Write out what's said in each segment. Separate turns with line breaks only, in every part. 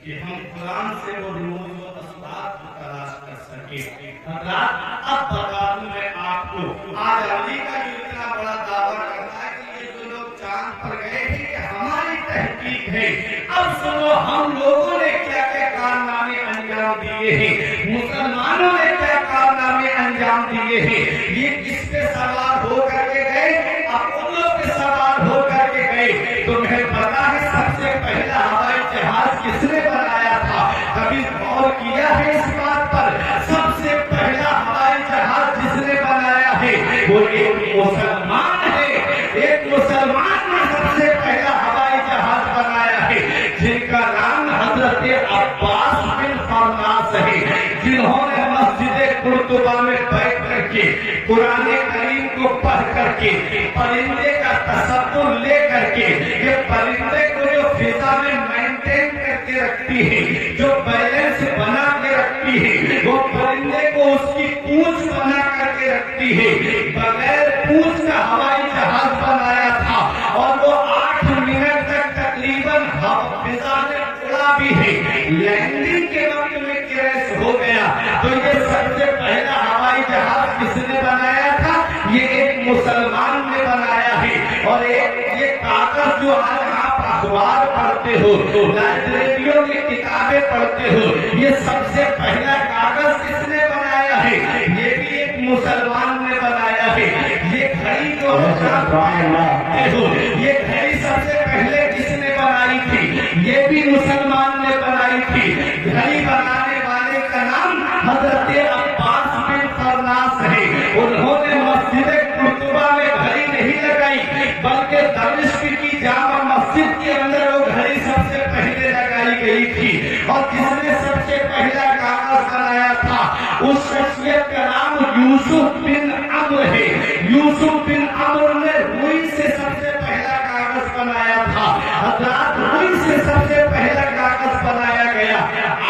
کہ ہم قرآن سے وہ نور و اسباب کو تلاش کر سکے. حضرات اب بتا دوں میں آپ کو، آج علی کا جو اتنا بڑا دعویٰ کرتا ہے کہ یہ جو لوگ چاند پر گئے تھے یہ ہماری تحقیق ہے. اب سنو ہم لوگوں نے کیا کیا کارنامے انجام دیے ہیں، مسلمانوں نے کیا کارنامے انجام دیے ہیں. یہ کس پہ سوار ہو کر کے گئے؟ اپولو پہ سوار ہو کر کے گئے. تمہیں پتا ہے سب سے پہلا ہوائی جہاز کس نے بنایا تھا؟ کبھی غور کیا ہے اس بات پر؟ سب سے پہلا ہوائی جہاز جس نے بنایا ہے وہ ایک مسلمان ہے. ایک مسلمان نے سب سے پہلا ہوائی جہاز بنایا ہے، جن کا نام حضرت عباس بن فرناس ہے، جنہوں نے مسجد قرطبہ میں بیٹھ کر کے قرآن کریم کو پڑھ کر کے پرندے کا تصور لے کر کے، یہ پرندے کو جو فضا میں مینٹین کر کے رکھتی ہے، جو بیلنس بنا کے رکھتی ہے، وہ پرندے کو اس کی پونچھ بنا کر کے رکھتی ہے. بغیر پونچھ کا ہوائی جہاز بنایا تھا اور وہ 8 منٹ تک تقریباً فضا میں اڑا بھی ہے. لینڈنگ کے وقت میں کریش ہو گیا. تو یہ سب سے پہلا ہوائی جہاز کس نے بنایا تھا؟ یہ ایک مسلمان نے بنایا ہے. اور یہ کاغذ جو آج آپ اخبار پڑھتے ہو، لائبریریوں میں کتابیں پڑھتے ہو، یہ سب سے پہلا کاغذ کس نے بنایا ہے؟ یہ بھی ایک مسلمان نے بنایا ہے. یہ گھڑی جو یہ گھڑی سب سے پہلے کس نے بنائی تھی؟ یہ بھی مسلمان نے بنائی تھی. گھڑی بنانے والے کا نام حضرت عباس بن فرناس ہے. انہوں نے مسجد قرطبہ میں گھڑی نہیں لگائی، بلکہ دمشق کی جامع مسجد کے اندر وہ گھڑی سب سے پہلے لگائی گئی تھی. اور جس نے سب سے پہلا کاغذ بنایا تھا اس شخصیت کا نام یوسف بن عمرو ہے. یوسف بن عمرو نے روئی سے سب سے پہلا کاغذ بنایا تھا. حضرات روئی سے سب سے پہلا کاغذ بنایا گیا.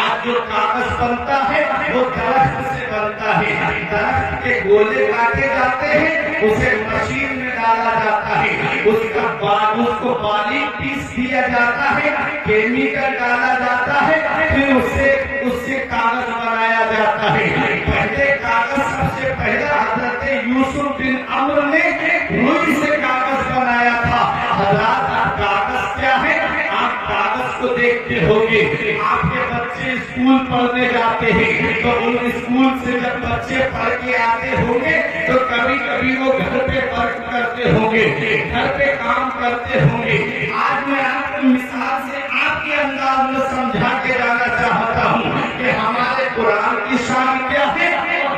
آج جو کاغذ بنتا ہے وہ درخت سے بنتا ہے. درخت کے گولے کاٹے جاتے ہیں، اسے مشین میں ڈالا جاتا ہے، اس کو باریک پیس دیا جاتا ہے، کیمیکل ڈالا جاتا ہے، پھر اس سے کاغذ بنایا جاتا ہے. پہلے کاغذ سب سے پہلا حضرت یوسف بن عمرو نے روئی سے کاغذ بنایا تھا. حضرات کاغذ کیا ہے؟ آپ کاغذ کو دیکھتے ہوگے. آپ کے بچے اسکول پڑھنے جاتے ہیں تو ان اسکول سے جب بچے پڑھ کے آتے ہوں گے تو کبھی کبھی وہ گھر پہ ورک کرتے ہوں گے، گھر پہ کام کرتے ہوں گے. آج میں آپ کو مثال سے آپ کے انداز میں سمجھا کے جانا چاہتا ہوں کہ ہمارے قرآن کی شان کیا ہے،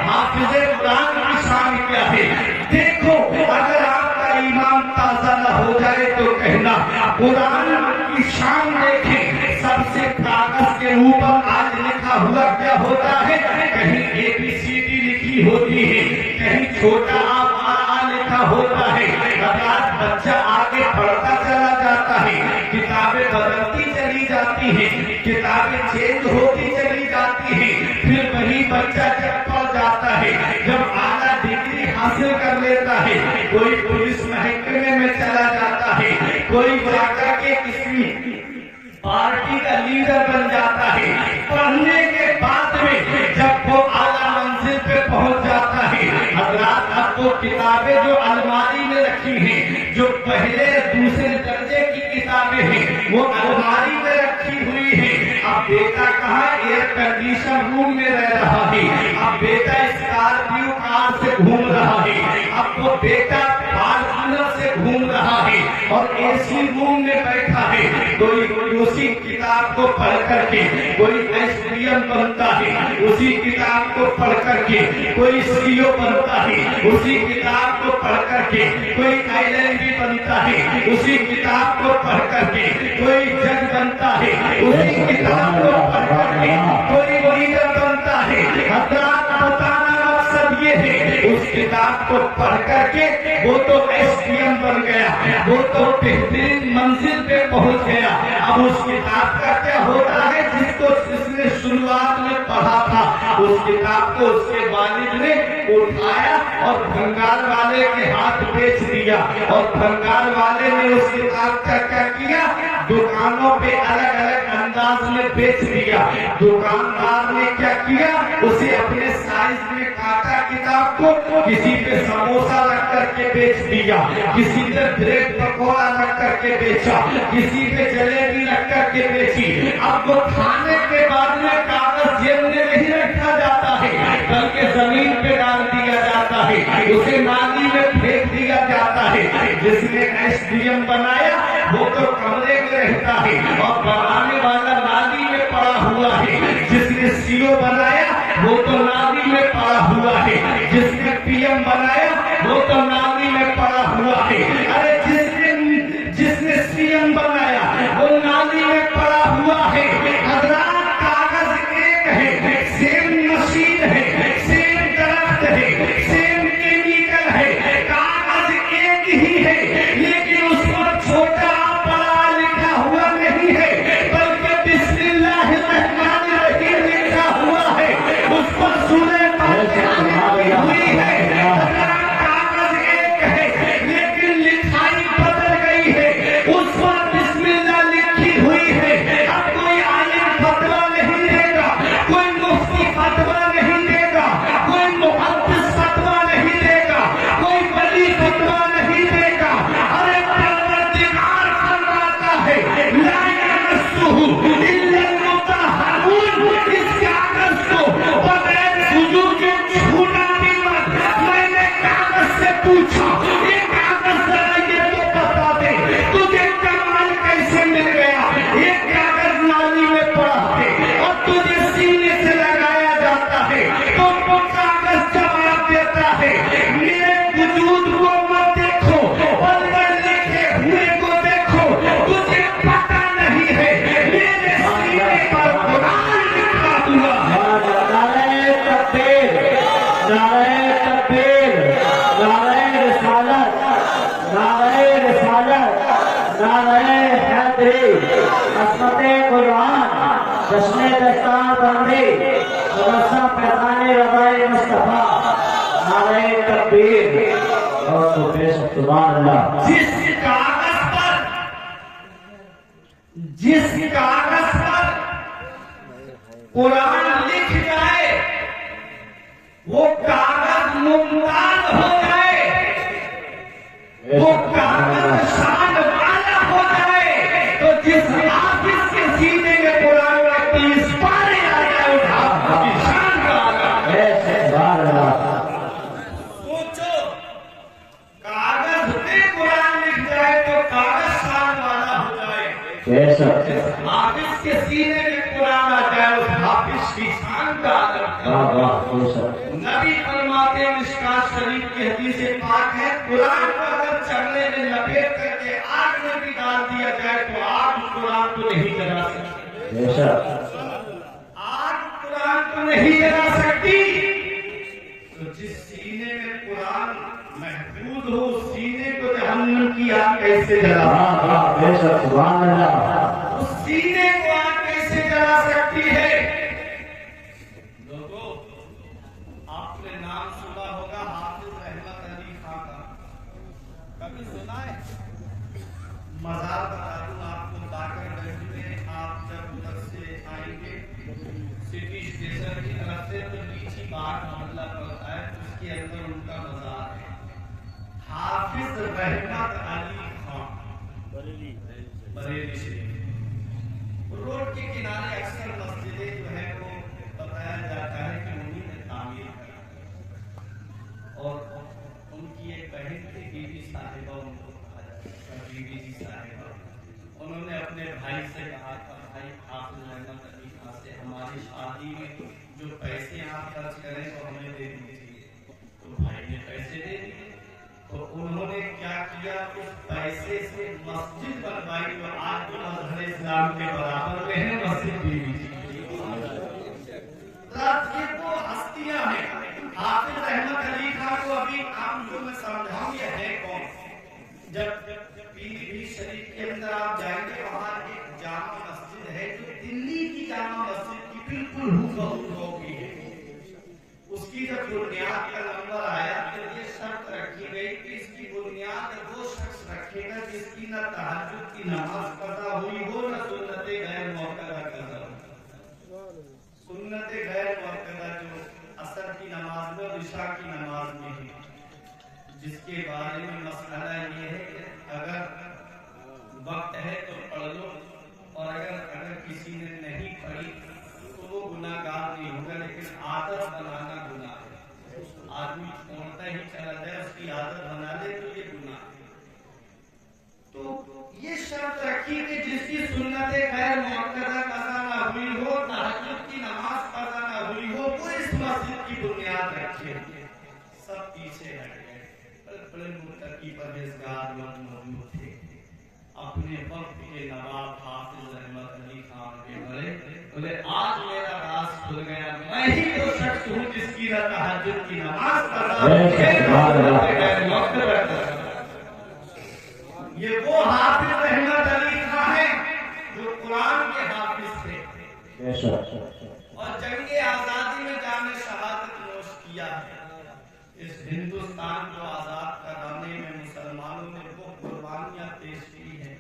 حافظ قرآن کی شان کیا ہے. دیکھو اگر آپ کا ایمان تازہ نہ ہو جائے تو کہنا. قرآن کی شان دیکھیں. سب سے کاغذ کے اوپر آج لکھا ہوا کیا ہوتا ہے؟ کہیں ABCD لکھی ہوتی ہے، کہیں چھوٹا آ لکھا ہوتا ہے. آج بچہ آگے پڑھتا چلا جاتا ہے، کتابیں بدلتی چلی جاتی ہیں، کتابیں چینج ہوتی چلی جاتی ہیں. پھر وہی بچہ جب پڑھ جاتا ہے، جب اعلیٰ ڈگری حاصل کر لیتا ہے، کوئی پولیس محکمے میں چلا جاتا ہے، کوئی جا کر کے کسی پارٹی کا لیڈر بن جاتا ہے. پڑھنے کے بعد میں جب وہ اعلیٰ منزل پہ پہنچ جاتا ہے، حضرات اب وہ کتابیں جو الماری میں رکھی ہیں، جو پہلے دوسرے درجے کی کتابیں ہیں، وہ الماری میں رکھی ہوئی ہیں. اب بیٹا کہاں؟ ایئر کنڈیشن روم میں رہ رہا ہے. اب بیٹا اسکارپیو کار سے گھوم رہا ہے. اب وہ بیٹا فارچونر سے گھوم رہا ہے اور AC روم میں بیٹھا ہے. کوئی اسی کتاب کو پڑھ کر کے کوئی ایسپریم بنتا ہے، اسی کتاب کو پڑھ کر کے کوئی CEO بنتا ہے، اسی کتاب کو پڑھ کر کے کوئی LLB بنتا ہے، اسی کتاب کو پڑھ کر کے کوئی جج بنتا ہے، اسی کتاب کو پڑھ کر کے کوئی لیڈر بنتا ہے. حضرات بتانا مقصد یہ ہے، اس کتاب کو پڑھ کر کے وہ تو SPM بن گیا، وہ تو بہترین منزل پہ پہنچ گیا. اب اس کتاب کا کیا ہوتا ہے؟ جس نے شروعات میں پڑھا تھا उस किताब को उसके वालिद ने उठाया और भंगार वाले के हाथ बेच दिया। और भंगार वाले ने उस किताब का क्या किया, दुकानों पे अलग अलग अंदाज में बेच दिया। दुकानदार ने क्या किया, उसे अपने साइज में काटा किताब को, किसी पे समोसा रख करके बेच दिया, किसी पे ब्रेड पकौड़ा रख करके बेचा, किसी पे जलेबी रख करके बेची। अब वो खाने के बाद में कागज जेब में नहीं रखा जाता है, बल्कि जमीन पे डाल दिया जाता है, उसे नाली में फेंक दिया जाता है। जिसने एसडीएम बनाया वो तो कमरे में रहता है और बनाने वाला नाली में पड़ा हुआ है। जिसने सीओ बनाया वो तो नाली में पड़ा हुआ है, जिसने पीएम बनाया वो तो नाली में पड़ा हुआ है। अरे जिसने सीएम बनाया वो नाली में पड़ा हुआ है। हज़रात, कागज एक है, सेम मशीन है, सेम दरख्त है, सेम केमिकल है, कागज एक ही है, लेकिन उस पर छोटा बड़ा लिखा हुआ नहीं है, बल्कि बिस्मिल्लाहिर्रहमानिर्रहीम लिखा हुआ है। उस पर सूरह फातिहा हुई है। कागज एक है, लेकिन लिखाई बदल गई है, उस पर बिस्मिल्लाह लिखी हुई है। अब कोई आलिम फतवा नहीं देगा, कोई मुफ्ती फतवा नहीं देगा, कोई मुहद्दिस फतवा नहीं देगा, कोई वली फतवा नहीं देगा। अरे परवरदिगार फरमाता है, ला यमस्सुहु इल्लल मुतहहरून। इस कागज को बगैर वुजू के छूना भी मत। मैंने कागज से पूछा, ये कागज जरा ये तो बता दे, तुझे कमाल कैसे मिल गया? ये कागज नाली में पड़ा है और तुझे सीने से लगाया जाता है, तो वो कागज जवाब देता है, मेरे वजूद को मत देखो, अंदर लिखे हुए को देखो, तुझे पता नहीं है मेरे सीने पर कुरान लिखा हुआ है।
नारे तकबीर, नारे तकबीर, नारे रिसालत, नारे रिसालत, नारे हैदरी, असमते कुरान, जश्न दस्तार बंदी, मदरसा पैगाने रज़ाए मुस्तफा, नारे तकबीर। और तो बेशक सुभान अल्लाह।
जिस कागज पर कुरान लिख जाए वो कागज मुमताज हो जाए, वो कागज शान वाला हो जाए। तो जिस हाफिज के सीने में कुरान का 30 पारे आ जाए, उस हाफिज की शान का आगा।
बेशक सुभान अल्लाह।
सोचो, कागज पे कुरान लिख जाए तो कागज शान वाला हो जाए।
बेशक
हाफिज के सीने में कुरान आ जाए, उस हाफिज की शान का आदर
वाह
करो।
वाह बेशक।
नबी फरमाते हैं, मिशकात शरीफ की हदीस पाक है, कुरान को अगर चमड़े में लपेट करके आग में भी डाल दिया जाए तो आग कुरान को नहीं जला सकती।
बेशक
आग कुरान को नहीं जला सकती। तो जिस सीने में कुरान महफूज हो, उस सीने को जहन्नम की आग कैसे जला?
वाह वाह बेशक सुभान अल्लाह।
उस सीने को आग कैसे जला सकती है? लोगों, आपने नाम सुना होगा हाफिज रहमत अली खां का, कभी सुना है? मजार बता दूं आपको, बाकरगंज में आप जब उधर से आएंगे सिटी स्टेशन की तरफ से, तो नीची बाग मोहल्ला पड़ता है, उसके अंदर उनका मजार है। हाफिज रहमत अली खां, बरेली शरीफ। रोड के किनारे अक्सर मस्जिदें जो है वो बताया जाता है कि उन्हीं ने तामीर करा। और उनकी एक बहन थी, बीबी साहिबा, उनको कहा जाता है बीबी जी साहिबा। उन्होंने अपने भाई से कहा था, भाई हाफिज रहमत अली खां से हमारी शादी में जो पैसे आप खर्च करें तो हमें दे दीजिए। तो भाई ने पैसे दे दिए। तो उन्होंने क्या किया, उस पैसे से मस्जिद बनवाई, तो आज तो मजहर इस्लाम के बराबर में है मस्जिद बीबी जी। ये वो हस्तियां हैं। हाफिज रहमत अली खां को अभी आपको मैं समझाऊं ये है कौन। जब पीलीभीत शरीफ के अंदर आप जाएंगे, वहां एक जामा मस्जिद है जो दिल्ली की जामा मस्जिद की बिल्कुल हूबहू कॉपी है। की परहेजगार लोग मौजूद थे। अपने वक्त के नवाब हाफिज अहमद अली खान के बोले आज मेरा राज खुल गया, मैं ही तो शख्स हूँ जिसकी न तहज्जुद की नमाज ये वो हाफिज अहमद अली खान है जो कुरान के हाफिज थे और जंगे आजादी में जाने शहादत नोश किया है। इस हिंदुस्तान को आजाद कराने में मुसलमानों ने वो कुर्बानियां पेश की हैं।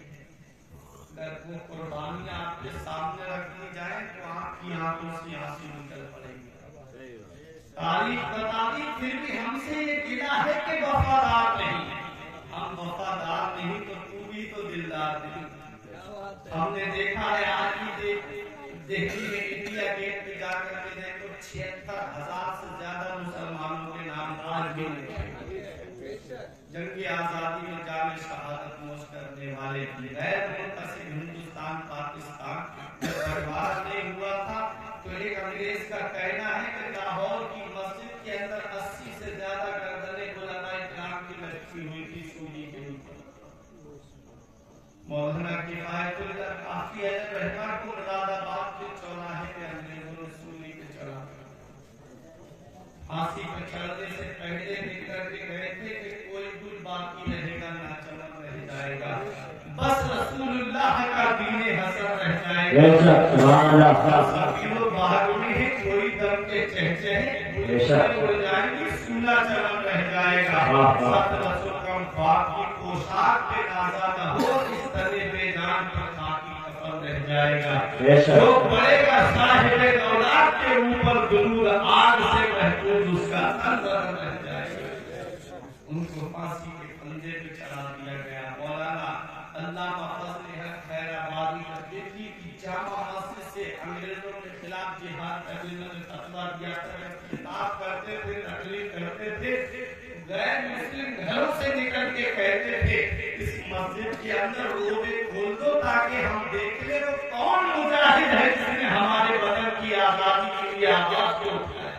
अगर वो कुर्बानियां आपके सामने रख दी जाए तो आपकी आंखों से आंसू निकल पड़ेंगे। तारीख बताती फिर भी हमसे ये गिला है कि वफादार नहीं। हम वफादार नहीं तो तू भी तो दिलदार नहीं। हमने देखा है आज ही दिल्ली में इंडिया गेट पे जाकर के देखो 76,000 से ज्यादा मुसलमानों के नाम आज भी जंग आजादी में जाने शहादत नोश करने वाले गैर मुतसिब हिंदुस्तान पाकिस्तान जब बंटवारा नहीं हुआ था तो एक अंग्रेज का कहना है कि लाहौर की मस्जिद के अंदर 80 से ज्यादा गर्दनें उलमा इकराम की लटकी हुई थी सूली के ऊपर। मौलाना किफायतुल्लाह काफी रहमान को मुरादाबाद के चौराहे पे अंग्रेजों ने सूली पे चढ़ा फांसी पे चढ़ने से पहले निकल के गए थे कि कोई कुछ बाकी रहेगा ना चमन रह जाएगा, बस रसूलुल्लाह का दीन हसन रह जाएगा। सभी बहादुरी है कोई दम के चहचहे उड़ जाएंगी सूला चमन रह जाएगा। सत रसूल कम बाकी पोशाक पे नाजा न हो इस तने बेजान पर खाकी कफन रह जाएगा। जो पड़ेगा साहिब दौलत के ऊपर दुरूद आग से महफूज उसका अंदर रह जाएगा। उनको फांसी के फंदे पे चढ़ा दिया गया। मौलाना अल्लामा फजल हक खैराबादी दिल्ली की जामा मस्जिद से अंग्रेजों के खिलाफ जिहाद करने में फतवा दिया था, खिताब करते थे, तकलीफ करते थे। गैर मुस्लिम घरों से निकल के कहते थे इस मस्जिद के अंदर रोबे खोल दो ताकि हम देख ले वो कौन मुजाहिद है जिसने हमारे वतन की आजादी के लिए आवाज को उठाया।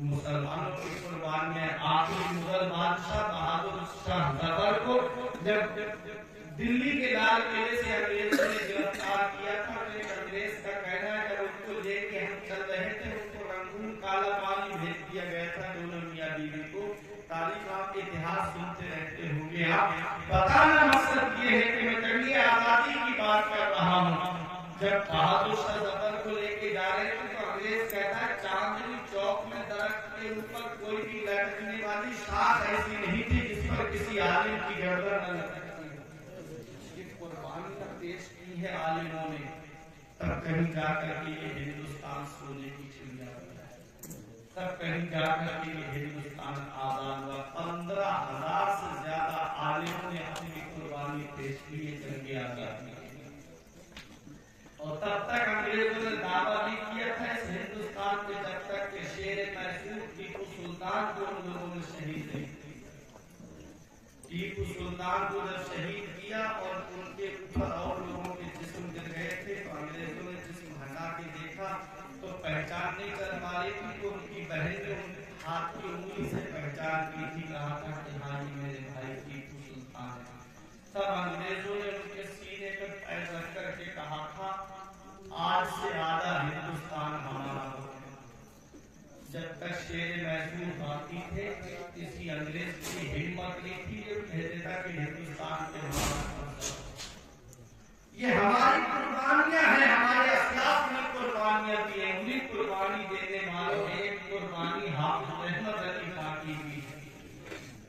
मुसलमानों की कुर्बानियां आखिरी मुगल बादशाह बहादुर शाह जफर को जब दिल्ली के लाल किले से अंग्रेजों ने गिरफ्तार किया था तो एक अंग्रेज का कहना है जब उनको लेके हम चल रहे थे उनको रंगून काला पानी भेज दिया गया था दोनों मियां बीवी को। तारीख आप इतिहास सुनते रहते होंगे। आप बताना मकसद ये है कि मैं जंगी आजादी की बात कर रहा हूँ। जब बहादुर शाह जफर को लेके जा रहे थे तो अंग्रेज कहता है चांदनी चौक में दरख्त के ऊपर कोई भी लटकने वाली शाख ऐसी नहीं थी जिस पर किसी आलिम की गर्दन न लटकती। कुर्बानी पेश की है आलिमों ने, तब कहीं जाकर के ये हिंदुस्तान सोने की चिड़िया बना है, तब कहीं जाकर के ये हिंदुस्तान आजाद हुआ। 15,000 से ज्यादा आलिमों ने अपनी कुर्बानी पेश की है जंग आजादी। और तब तक अंग्रेजों ने दावा भी किया था इस हिंदुस्तान के जब तक के शेर मैसूर टीपू सुल्तान को उन लोगों ने शहीद नहीं किया। टीपू सुल्तान को जब शहीद किया और उनके ऊपर और लोगों के जिस्म गिर गए थे तो अंग्रेजों ने जिस्म हटा के देखा तो पहचान नहीं कर पा रही थी। तो उनकी बहन ने उनके हाथ की उंगली से पहचान की थी, कहा था कि हाँ ये मेरे भाई टीपू सुल्तान है। तब अंग्रेजों ने उनके सीने पर पैर रख करके कहा था आज से आधा हिंदुस्तान हमारा हो। जब तक शेर मैसूर बाकी थे किसी अंग्रेज की हिम्मत नहीं थी जो कहते था कि हिंदुस्तान के ये हमारी कुर्बानियां हैं, हमारे असलाफ ने कुर्बानियां दी हैं। उन्हीं कुर्बानी देने वालों में एक कुर्बानी हाफिज अहमद अली खान की भी है।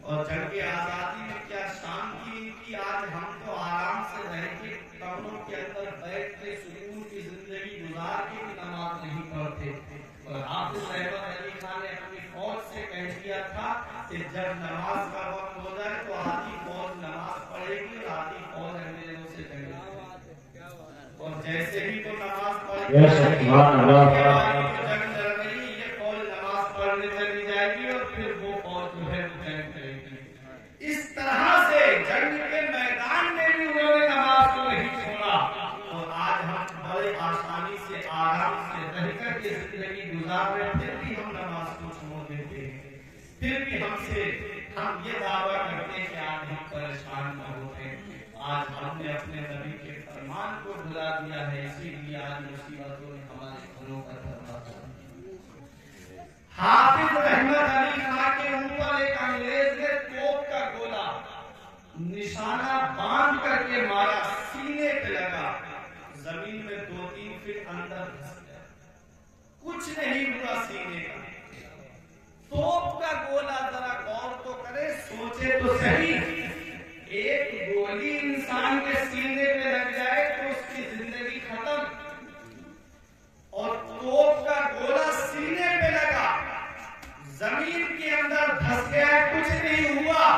और जंग आजादी में क्या शान की इनकी। आज हम तो आराम से रह के कमरों के अंदर बैठ के सुकून की जिंदगी गुजार के भी नमाज नहीं पढ़ते। और हाफिज अहमद अली खान ने अपनी फौज से कह दिया था कि जब नमाज का वक्त हो जाए तो आधी फौज नमाज पढ़ेगी और आधी फौज अंग्रेजों से जंग। और जैसे ही वो नमाज पढ़ेगी जंग लड़ रही ये फौज नमाज पढ़ने चली जाएगी और फिर वो फौज जो है जंग करेगी। इस तरह से जंग के मैदान में भी उन्होंने नमाज को नहीं छोड़ा। और आज हम बड़े आसानी से आराम से रहकर के जिंदगी गुजार रहे थे भी हम नमाज को छोड़ देते हैं। پھر بھی ہم یہ دعویٰ کرتے ہیں کہ آج ہم پریشان نہ ہوتے. آج ہم نے اپنے نبی کے فرمان کو بھلا دیا ہے، اسی لیے آج مصیبتوں نے ہمارے گھروں کا دروازہ. حافظ احمد علی خان کے اوپر ایک انگریز نے توپ کا گولا نشانہ باندھ کر کے مارا، سینے پہ لگا، زمین میں 2-3 فٹ اندر گھس گیا، کچھ نہیں ہوا سینے کا. توپ کا گولا، ذرا غور تو کرے، سوچے تو صحیح، ایک گولی انسان کے سینے پہ لگ جائے تو اس کی زندگی ختم، اور توپ کا گولا سینے پہ لگا، زمین کے اندر دھس گیا، کچھ نہیں ہوا.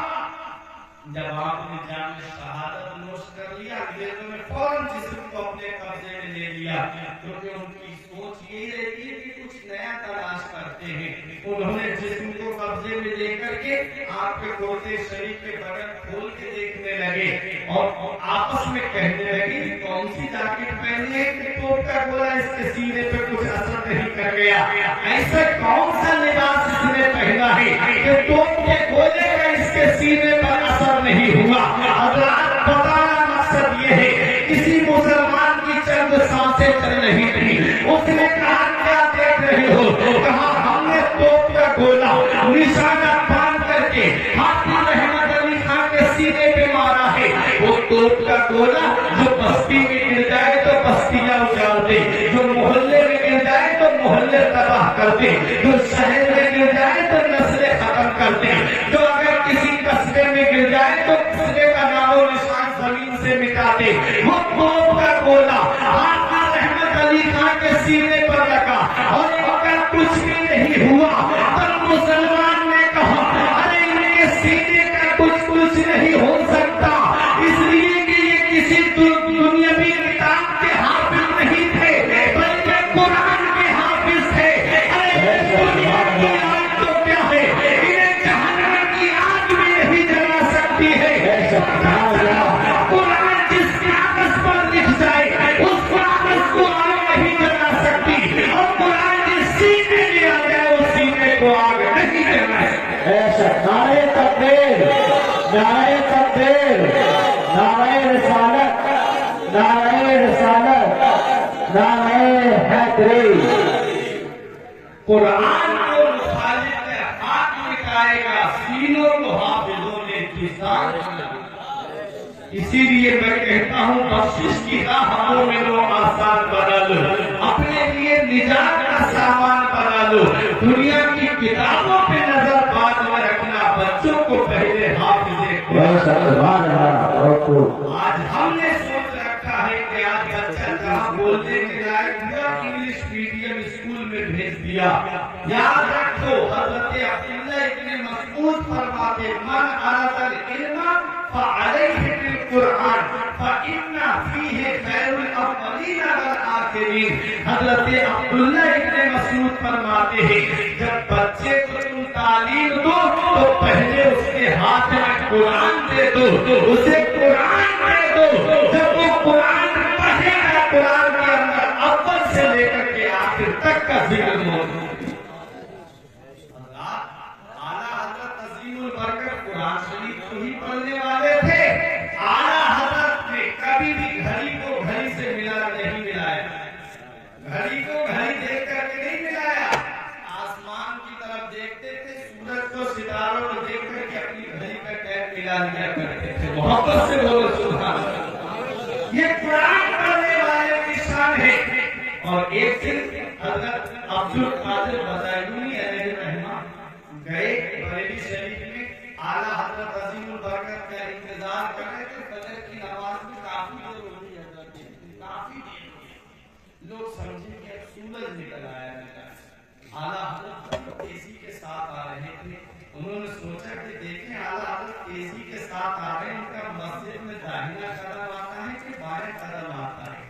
جب آپ نے جان شہادت نوش کر لیا، انگریزوں نے فوراً جسم کو اپنے قبضے میں لے لیا، کیونکہ ان کی سوچ یہی رہتی ہے کہ کچھ نیا تلاش کرتے ہیں. انہوں نے جسم کو قبضے میں لے کر کے آپ کے کوتے شریف کے بغل کھول کے دیکھنے لگے اور آپس میں کہنے لگے کہ کون سی جاکٹ پہنی ہے کہ توپ کا گولا اس کے سینے پہ کچھ اثر نہیں کر گیا. ایسا کون سا لباس اس نے پہنا ہے کہ توپ کے گولے کا اس کے سینے پر اثر نہیں ہوا. حضرات بتانا مقصد یہ ہے، کسی مسلمان کی چند سانسیں چل رہی تھی، اس نے کہا کیا دیکھ رہے ہو؟ کہا ہم نے توپ کا گولا نشانہ باندھ کر کے حافظ احمد علی خان کے سینے پہ مارا ہے. وہ توپ کا گولا جو بستی میں گر جائے تو بستیاں اجاڑ دے، جو محلے میں گر جائے تو محلے تباہ کر دے، جو شہر میں گر جائے تو نسلیں ختم کر دے، جو اگر کسی قصبے میں گر جائے تو قصبے کا نام و نشان زمین سے مٹا دے. وہ توپ کا گولا حافظ احمد علی خان کے سینے پر لگا اور اگر کچھ بھی نہیں ہوا تو مسلمان نے کہا ارے ان کے سینے کا کچھ نہیں ہو سکتا، اس لیے کہ یہ کسی دنیاوی کتاب کے حافظ نہیں تھے بلکہ قرآن کے حافظ تھے. ارے دنیا کی آگ تو کیا ہے، انہیں جہنم کی آگ بھی نہیں جلا سکتی ہے. قرآن جس کاغذ پر لکھ جائے اس کاغذ کو آگ نہیں جلا سکتی، اور قرآن جس سینے میں آ جائے اس سینے کو آگ نہیں جلا سکتی.
ایسا نعرہ تکبیر، نعرہ تکبیر، نعرہ رسالت، نعرہ رسالت، نعرہ حیدری.
قرآن کو مخالف نے ہاتھ مٹائے گا، سینوں کو حافظوں نے کسان. اسی لیے میں کہتا ہوں بخشش کی راہ ہموں میں لو آسان بنا لو، اپنے لیے نجات کا سامان بنا لو. دنیا کی کتابوں پہ نظر بعد میں رکھنا، بچوں کو پہلے حافظ آج ہم نے سوچ رکھا ہے کہ آج بچہ جہاں بولنے کے لائق ہوا انگلش میڈیم اسکول میں بھیج دیا. یاد رکھو حضرت عبداللہ ابن مسعود فرماتے من اراد العلم فعلیہ بالقرآن فإن فیہ خیر الاولین والآخرین. حضرت عبداللہ ابن مسعود فرماتے ہیں جب بچے کو تم تعلیم دو تو پہلے اس کے ہاتھ میں قرآن دے دو، اسے قرآن دے دو. جب وہ قرآن پڑھے گا قرآن کے اندر اول سے لے کر کے آخر تک کا ذکر موجود. اعلیٰ حضرت عظیم البرکت قرآن شریف کو ہی پڑھنے والے تھے. اعلیٰ حضرت نے کبھی بھی گھڑی کو گھڑی سے نہیں ملایا، گھڑی کو گھڑی دیکھ کر کے نہیں ملایا. آسمان کی طرف دیکھتے تھے، سورج کو ستاروں کو دیکھ کر کے اپنی گھڑی کا ٹائم ملا لیا کرتے تھے. محبت سے بولو سبحان اللہ. یہ قرآن پڑھنے والے کی شان ہے. اور ایک دن حضرت عبد القادر بزائلونی علیہ الرحمہ گئے بریلی شریف میں، اعلیٰ حضرت عظیم البرکت کا انتظار کر رہے تھے. فجر کی نماز میں کافی دیر ہو رہی ہے، کافی دیر ہو رہی. لوگ سمجھے کہ سورج نکل آیا ہے. اعلیٰ حضرت تیزی کے ساتھ آ رہے تھے. انہوں نے سوچا کہ دیکھیں اعلیٰ حضرت تیزی کے ساتھ آ رہے ہیں، ان کا مسجد میں داہنا قدم آتا ہے کہ بائیں قدم آتا ہے.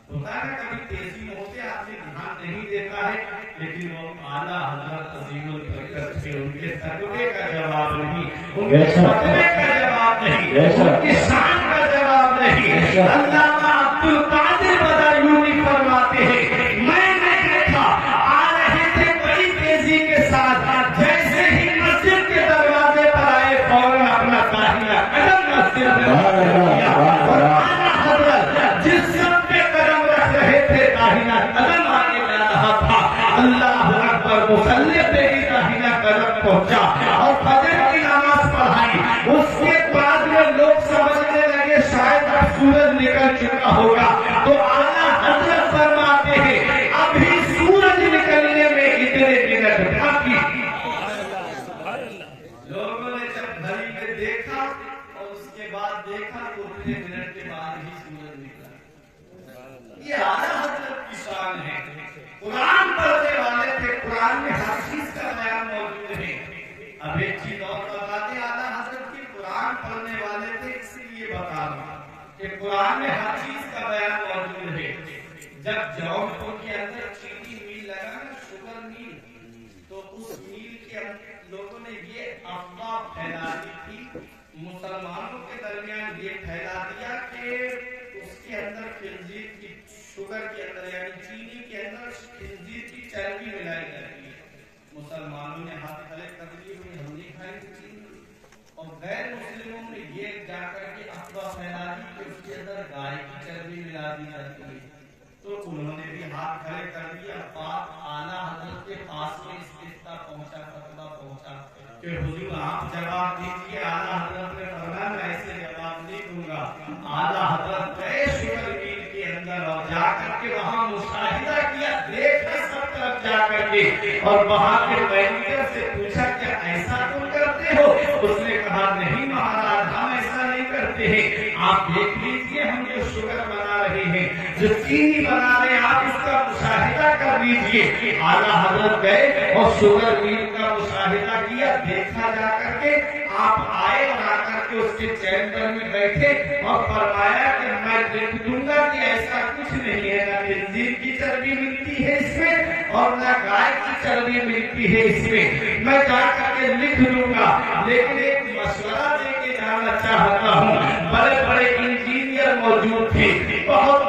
ہوتا ہے کبھی تیزی میں ہوتے آدمی دھیان نہیں دیتا ہے، لیکن وہ اعلیٰ حضرت عظیم البرکت تھے. ان کے تقوی کا جواب نہیں، ان کے فتوے کا جواب نہیں، ان کی شان کا جواب نہیں. علامہ عبد القادر بزائلونی فرماتے ہیں میں نے دیکھا آ رہے تھے بڑی تیزی کے ساتھ، جیسے ہی مسجد پر مصلی پہ ہی داہنا قدم پہنچا اور فجر کی نماز پڑھائی۔ اس کے بعد میں لوگ سمجھنے لگے شاید اب سورج نکل چکا ہوگا، تو اعلیٰ حضرت فرماتے ہیں ابھی سورج نکلنے میں اتنے منٹ باقی۔ لوگوں نے جب گھڑی میں دیکھا اور اس کے بعد دیکھا تو اتنے منٹ کے بعد ہی سورج نکلا۔ یہ اعلیٰ حضرت کی شان ہے۔ قرآن پڑھنے والے تھے، قرآن میں ہر چیز کا بیان موجود ہے۔ اب ایک چیز اور بتا دیں، اعلیٰ حضرت کی قرآن پڑھنے والے تھے، اس لیے بتا رہا کہ قرآن میں ہر چیز کا بیان موجود ہے۔ جب جوہر کے اندر چینی میل لگا نا، شوگر میل، تو اس میل کے لوگوں نے یہ افواہ پھیلا دی تھی، مسلمانوں کے درمیان یہ پھیلا دیا کہ اس کے اندر خنزیر کی شوگر کے اندر یعنی چینی کے اندر خنزیر کی چربی ملائی جاتی ہے۔ مسلمانوں نے ہاتھ کھڑے کر دیے، ہم نہیں کھائیں گے چینی، اور غیر مسلموں نے یہ جا کر کے افواہ پھیلا دی کہ اس کے اندر گائے کی چربی ملا دی جاتی ہے، تو انہوں نے بھی ہاتھ کھڑے کر دیا۔ بات اعلیٰ حضرت کے پاس میں استفتاء پہنچا، فتویٰ پہنچا کہ حضور آپ جواب دیجیے۔ اعلیٰ حضرت نے فرمایا میں ایسے جواب نہیں دوں گا۔ اعلیٰ حضرت گئے شوگر میل کے اندر اور جا کر کے وہاں مشاہدہ کیا، دیکھا سب طرف جا کر کے، اور وہاں کے مینیجر سے پوچھا کیا ایسا تم کرتے ہو؟ اس نے کہا نہیں مہاراج، ہم ایسا نہیں کرتے ہیں، آپ دیکھ لیجیے ہم جو شوگر بنا رہے ہیں، جو چینی بنا رہے ہیں، آپ اس کا مشاہدہ کر لیجیے۔ اعلیٰ حضرت گئے اور شوگر میل کا مشاہدہ کیا، دیکھا جا کر کے، آپ آئے اور آ کر کے اس کے چیمبر میں بیٹھے اور فرمایا کہ میں لکھ دوں گا کہ ایسا کچھ نہیں ہے، نہ خنزیر کی چربی ملتی ہے اس میں اور نہ گائے کی چربی ملتی ہے اس میں جا کر کے لکھ دوں گا، لیکن ایک مشورہ دے کے جانا چاہتا ہوں۔ بڑے بڑے انجینئر موجود تھے، بہت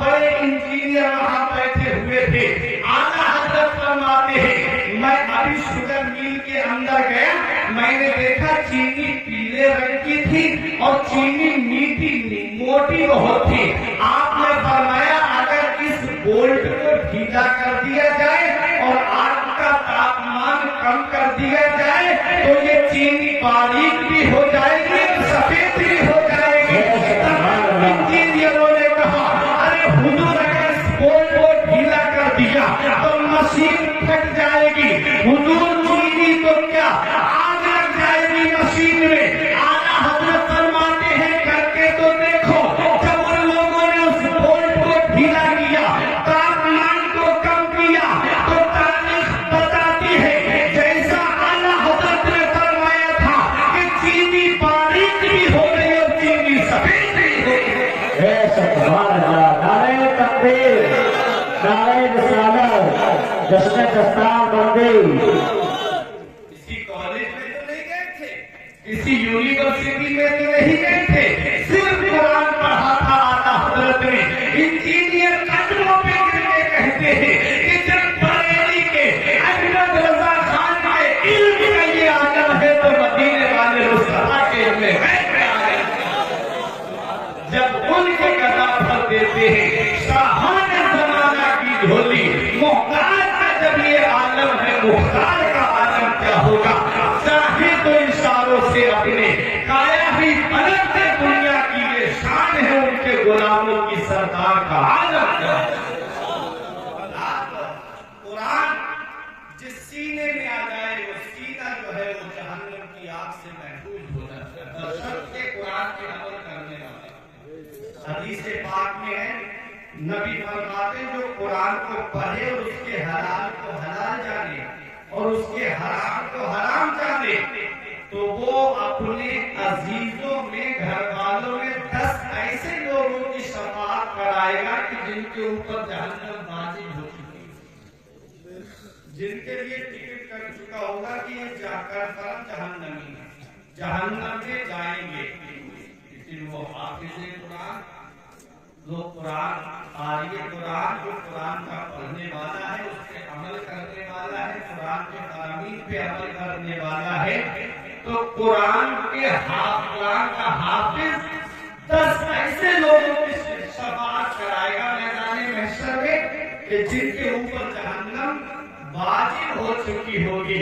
بڑے انجینئر وہاں بیٹھے ہوئے تھے۔ اعلیٰ حضرت فرماتے ہیں میں ابھی شوگر میل کے اندر گیا، میں نے دیکھا چینی پیلے رنگ کی تھی اور چینی میٹھی موٹی بہت تھی۔ آپ نے فرمایا اگر اس بولٹ کو ڈھیلا کر دیا جائے اور آگ کا تاپمان کم کر دیا جائے تو یہ چینی باریک بھی ہو جائے گی، سفید بھی ہو جائے گی۔ انجینئروں نے کہا ارے حضور اگر اس بولٹ کو ڈھیلا کر دیا تو مشین پھٹ جائے گی، حضور چینی تو کیا آگ لگ جائے گی مشین میں۔ اعلیٰ حضرت فرماتے ہیں کر کے تو دیکھو۔ جب ان لوگوں نے اس بولٹ کو ڈھیلا کیا، تاپمان کو کم کیا، تو تاریخ بتاتی ہے جیسا اعلیٰ حضرت نے فرمایا تھا کہ چینی باریک بھی ہو گئی اور چینی سفید بھی ہو گئی۔
سبحان اللہ، نعرہ تکبیر، نعرہ رسالت، جشن دستار بندی۔
کسی کالج میں تو نہیں گئے تھے، کسی یونیورسٹی میں تو نہیں گئے تھے، صرف قرآن پڑھا تھا اعلیٰ حضرت نے۔ انجینئر قدموں پہ گر کے کہتے ہیں کہ جب بریلی کے احمد رضا خان کے علم کا یہ عالم ہے تو مدینے والے مصطفیٰ کے علم میں ہے۔ جب ان کے گدا بھر دیتے ہیں شاہان زمانہ کی جھولی، محتاج کا جب یہ عالم ہے، مختار کا عالم کیا ہوگا؟ چاہے تو اشاروں سے اپنے کایا ہی پلٹ دے دنیا کی، یہ شان ہے ان کے غلاموں کی سردار کا عالم کیا ہوگا؟ قرآن جس سینے میں آ جائے وہ سینہ جو ہے وہ جہنم کی آگ سے محفوظ ہو جاتا ہے، بشرط کے قرآن کے عمل کرنے والے۔ حدیث پاک میں ہے نبی فرماتے جو قرآن کو پڑھے اور اس کے حلال کو حلال جانے اور اس کے حرام کو حرام جانے تو وہ اپنے عزیزوں میں، گھر والوں میں 10 ایسے لوگوں کی شفاعت کرائے گا کہ جن کے اوپر جہنم واجب ہو چکی ہے، جن کے لیے ٹکٹ کر چکا ہوگا کہ یہ جا کر جہنمی جہنم میں جائیں گے، لیکن وہ حافظ قرآن، جو قرآن قاری قرآن، جو قرآن کا پڑھنے والا ہے، اس پہ عمل کرنے والا ہے، قرآن کے فرامین پہ عمل کرنے والا ہے، تو قرآن کا حافظ 10 ایسے لوگوں کی شفاعت کرائے گا میدان محشر میں کہ جن کے اوپر جہنم वाजिब हो चुकी होगी।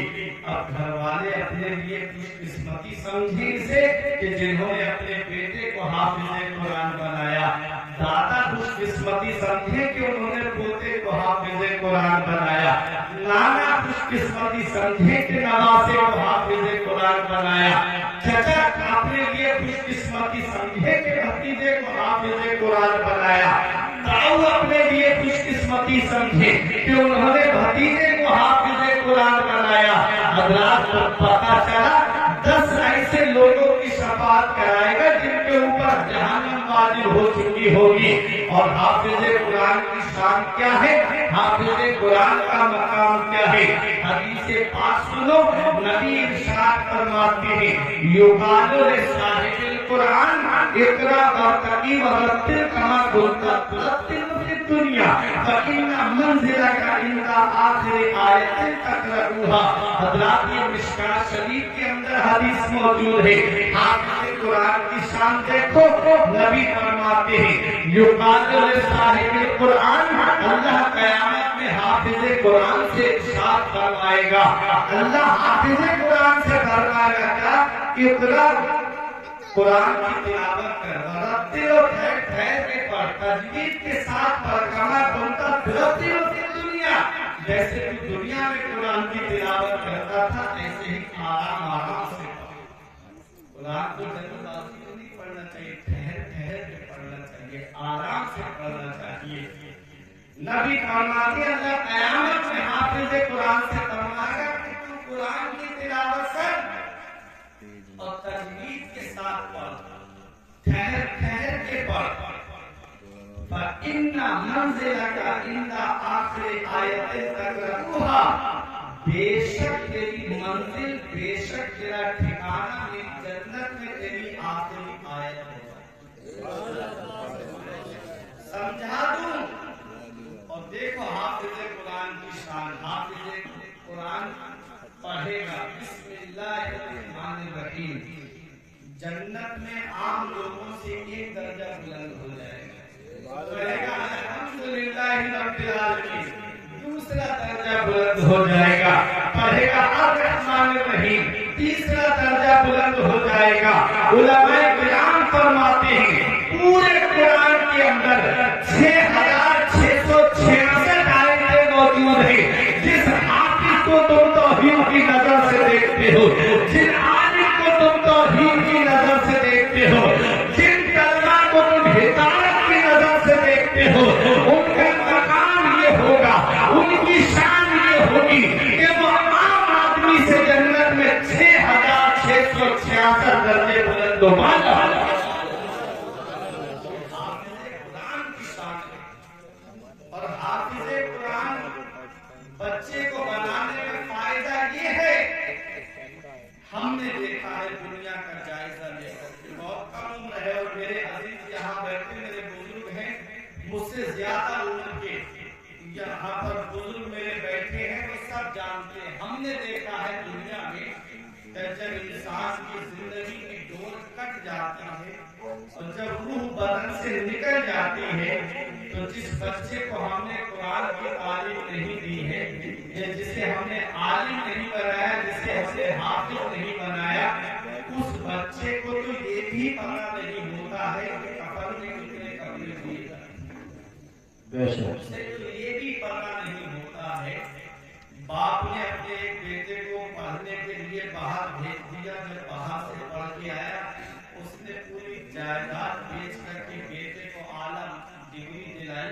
अब घर वाले अपने लिए खुशकिस्मती समझे इसे कि जिन्होंने अपने बेटे को हाफिज़े कुरान बनाया। दादा खुशकिस्मती समझे कि उन्होंने पोते को हाफिज़े कुरान बनाया। नाना खुशकिस्मती समझे कि नवासे को हाफिज़े कुरान बनाया। चचा अपने लिए खुशकिस्मती समझे कि भतीजे को हाफिज़े कुरान बनाया। ताऊ अपने लिए खुशकिस्मती समझे कि उन्होंने भतीजे को हाफिज़े कुरान बनाया। हज़रात को पता चला 10 ऐसे लोगों की शफाअत कराएगा जिनके ऊपर जहन्नम वाजिब हो चुकी होगी। और हाफिज़े कुरान की शान क्या है, हाफिज़े कुरान का मकाम क्या है। हदीस पाक सुनो, नबी इरशाद फरमाते हैं, युकालु लिसाहिबिल कुरान इक़रा वरतक़ी वरत्तिल कमा कुन्ता तुरत्तिल फिद दुनिया फइन्ना मंज़िलका इंदा आखिरी आयतिन तक़रऊहा। हज़रात ये मिशकात शरीफ के अंदर हदीस मौजूद है। हाफिज़े कुरान की शान देखो, नबी फरमाते हैं, युकालु लिसाहिबिल कुरान, अल्लाह क़यामत में हाफिज़े कुरान से इरशाद फरमाएगा। अल्लाह हाफिज़े कुरान से फरमाएगा क्या, इक़रा कुरान की तिलावत कर, वरत्तिल ठहर ठहर के पढ़, तजवीद के साथ पढ़, कमा कुन्ता तुरत्तिल फिद दुनिया, जैसे तू दुनिया में कुरान की तिलावत करता था ऐसे ही आराम आराम से पढ़। कुरान को जल्दबाजी में नहीं पढ़ना चाहिए, ठहर ठहर के पढ़ना चाहिए, आराम से पढ़ना चाहिए। नबी फरमाते हैं, अल्लाह क़यामत में हाफिज़े कुरान से फरमाएगा कि तू कुरान की तिलावत कर और तजवीद के साथ पढ़, ठहर ठहर के पढ़। फइन्ना मंज़िलका इंदा आखिरी आयतिन तक़रऊहा, बेशक तेरी मंजिल, बेशक तेरा ठिकाना मेरी जन्नत में तेरी आखिरी आयत है। समझा दूं? और देखो हाफिज़े कुरान की शान, हाफिज़े कुरान पढ़ेगा बिस्मिल्लाहिर्रहमानिर्रहीम, जन्नत में आम लोगों से एक दर्जा बुलंद हो जाएगा। पढ़ेगा अल्हम्दुलिल्लाहि रब्बिल आलमीन, दूसरा दर्जा बुलंद हो जाएगा। पढ़ेगा अर्रहमानिर्रहीम, तीसरा दर्जा बुलंद हो जाएगा। उलमाए किराम फरमाते हैं, पूरे कुरान के अंदर 6666 आयतें मौजूद हैं। जिस हाफिज़ को तुम तौहीद की नजर से देखते हो, जिन आलिम को तुम तौहीद की नजर से देखते हो, जिन तलबा को तुम हिदायत की नजर से देखते हो, उनका मकाम ये होगा, उनकी शान ये होगी कि वो आम आदमी से जन्नत में 6666 दर्जे बुलंद हो। और हाफिज़े कुरान बच्चे को बनाने में फायदा ये है, हमने देखा है दुनिया का जायजा लेकर, बहुत कम उम्र है और मेरे अजीज यहाँ बैठे मेरे बुजुर्ग हैं, मुझसे ज्यादा उम्र के यहाँ पर बुजुर्ग मेरे बैठे हैं, वो सब जानते हैं। हमने देखा है दुनिया में जब इंसान की जिंदगी की डोर कट जाती है और जब रूह बदन से निकल जाती है, तो जिस बच्चे को हमने कुरान की तालीम नहीं दी है, या जिसे हमने आलिम नहीं बनाया, जिसे हमने हाफिज नहीं बनाया, उस बच्चे को तो ये भी पता नहीं होता है कि कफन में कितने कपड़े दिए, उसे तो ये भी पता नहीं होता है। बाप ने अपने एक बेटे को पढ़ने के लिए बाहर भेज दिया, जब बाहर से पढ़ के आया, उसने पूरी जायदाद बेच करके बेटे को आला डिग्री दिलाई,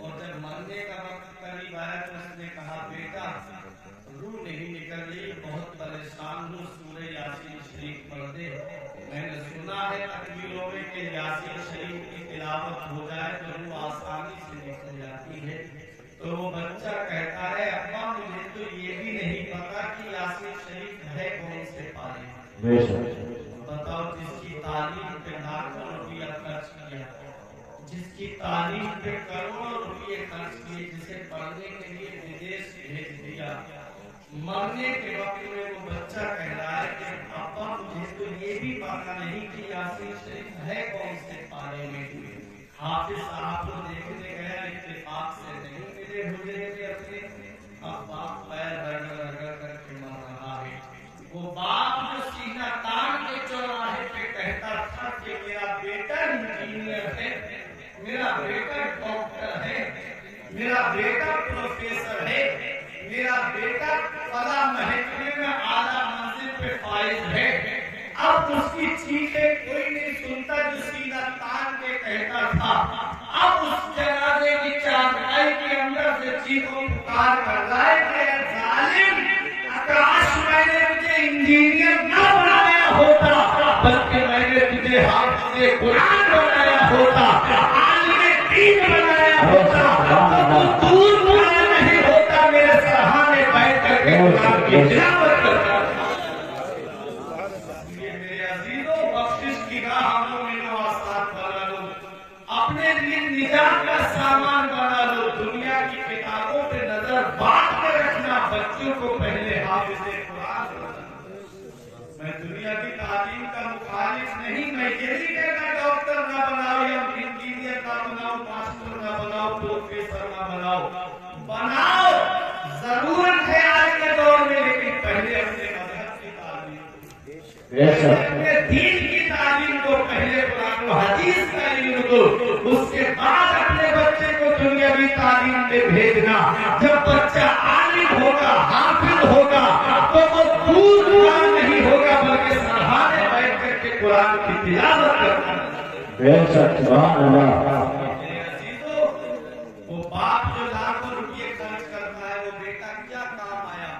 और जब मरने का वक्त करीब आया तो उसने कहा, बेटा रूह नहीं निकल रही, बहुत परेशान हूँ, सूरह यासीन शरीफ पढ़ दे। मैंने सुना है तकबीरों में कि यासीन शरीफ की तिलावत हो जाए तो रूह आसानी से निकल जाती है। तो वो बच्चा कहता है, अब्बा मुझे तो ये भी नहीं पता कि यासीन शरीफ है कौन से पारे। बताओ, जिसकी तालीम पे लाखों रुपया खर्च किया, जिसकी तालीम पे करोड़ों रुपये खर्च किए, जिसे पढ़ने के लिए विदेश भेज दिया, मरने के वक्त में वो बच्चा कह रहा है कि अब्बा मुझे तो ये भी पता नहीं कि यासीन शरीफ है कौन से पारे में। हाफिज साहब को देखने गया, इत्तेफाक से नहीं मिले हुए थे अपने, अब बाप کر رہا ہے کہ اے ظالم، کاش میں نے تجھے انجینئر نہ بنایا ہوتا، بلکہ میں نے تجھے حافظ قرآن بنایا ہوتا، عالم دین بنایا ہوتا، تو دور کھڑا نہیں ہوتا میرے سرہانے بیٹھ کر کے قرآن کی تلاوت کرتا۔ میرے عزیزوں، بخشش کی راہ مومن و آسان بنا لو، اپنے لیے نجات کا سامان بنا لو، دنیا کی کتابوں پہ نظر باندھ کے رکھنا، بچوں کو پہلے حافظ قرآن بنانا۔ میں دنیا کی تعلیم کا مخالف نہیں، میں یہ نہیں کہتا ڈاکٹر نہ بناؤ یا انجینئر نہ بناؤ، ماسٹر نہ بناؤ، پروفیسر نہ بناؤ، بناؤ، ضرورت ہے آج کے دور میں، لیکن پہلے اپنے مذہب کی تعلیم، اپنے دین کی تعلیم کو، پہلے قرآن و حدیث کا علم دو، اس کے بعد اپنے بچے کو دنیاوی تعلیم میں بھیجنا۔ جب بچہ عالم ہوگا، حافظ ہوگا، تو وہ دور قرآن نہیں ہوگا، بلکہ سرہانے بیٹھ کر کے قرآن کی تلاوت کرتا ہے۔ میرے عزیزوں، وہ باپ جو لاکھوں روپئے خرچ کرتا ہے، وہ بیٹا کیا کام آیا؟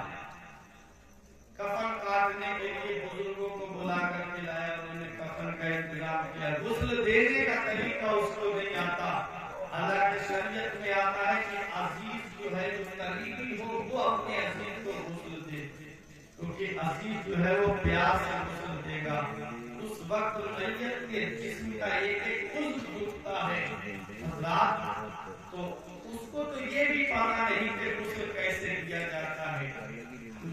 کفن کاٹنے کے لیے بزرگوں کو بلا کر کے لایا، انہوں نے کفن کا انتظام کیا، غسل دینے کا طریقہ اس کو نہیں آتا۔ اللہ کی شریعت میں آتا ہے کہ عزیز جو ہے، جو قریبی ہو، وہ اپنے عزیز کو غسل دے، کیونکہ عزیز جو ہے وہ پیار سے غسل دے گا۔ اس وقت میت کے جسم کا ایک ایک عضو دکھتا ہے، تو اس کو تو یہ بھی پتا نہیں کہ غسل کیسے کیا جاتا ہے۔ تم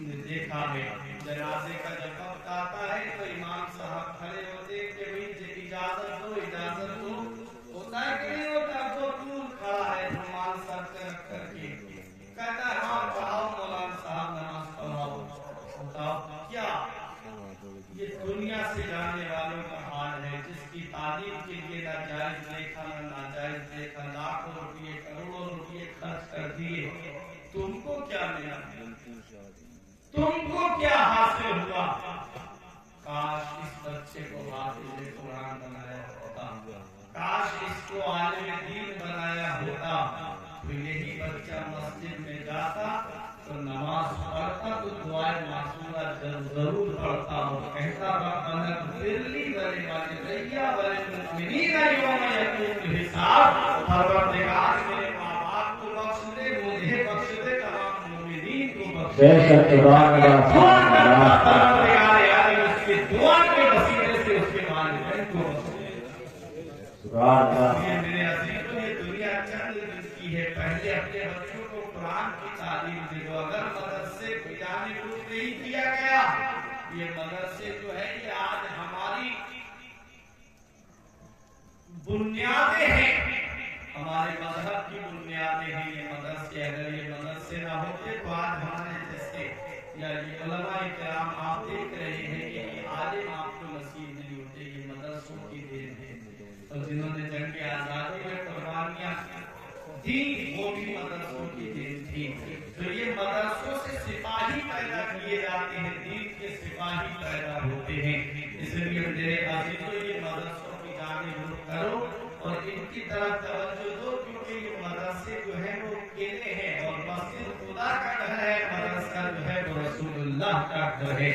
نے دیکھا ہے جنازے کا جب وقت آتا ہے تو امام صاحب کھڑے ہوتے ہیں کہ بھائی اجازت دو، اجازت دو، ہوتا ہے کہ نہیں ہوتا؟ وہ دور کھڑا ہے رومال سر پہ رکھ کر کے، کہتا ہے ہاں پڑھاؤ مولانا صاحب، نماز پڑھاؤ۔ بتاؤ کیا یہ دنیا سے جانے والوں کا حال ہے، جس کی تعلیم کے لیے نہ جائز دیکھا نہ ناجائز دیکھا، لاکھوں روپئے کروڑوں روپئے خرچ کر دیے، تم کو کیا ملا؟ تم کو کیا حاصل ہوا؟ کاش اس بچے کو حافظ قرآن بنایا ہوتا، کاش اس کو عالم دین بنایا ہوتا، تو یہی بچہ مسجد میں جاتا تو نماز پڑھتا تو دعائے معصورہ ضرور پڑھتا اور کہتا ربنا اغفر لی ولوالدی وللمؤمنین یوم یقوم الحساب، پروردگار میرے ماں باپ کو بخش دے، مجھے بخش دے، تمام مومنین کو بخش دے۔ پروردگار یعنی اس کی دعا کے وسیلے سے اس کے والدین کو بخش دے۔ میرے عزیزوں، یہ دنیا چند دن کی ہے، پہلے اپنے بچوں کو قرآن کی تعلیم دے دو۔ اگر مدرسے کو جانے کو نہیں کیا گیا، یہ مدرسے جو ہے یہ آج ہماری بنیادیں ہیں، ہمارے مذہب کی بنیادیں ہیں یہ مدرسے۔ اگر یہ مدرسے نہ ہوتے تو آج ہمارے جیسے یا یہ علماء کرام آپ دیکھ رہے ہیں کہ یہ عالم آپ کو نصیب نہیں ہوتے، یہ مدرسوں کی دین ہے۔ اور جنہوں نے جنگ آزادی میں قربانیاں دی، وہ بھی مدرسوں کی دین تھی۔ تو یہ مدرسوں سے سپاہی پیدا کیے جاتے ہیں، دین کے سپاہی پیدا ہوتے ہیں۔ اس لیے میرے عزیزوں، یہ مدرسوں کی جانب رخ کرو اور ان کی طرف توجہ دو، کیونکہ یہ مدرسے جو ہیں وہ کیلے ہیں، اور مسجد خدا کا گھر ہے، مدرسہ جو ہے وہ رسول اللہ کا گھر ہے۔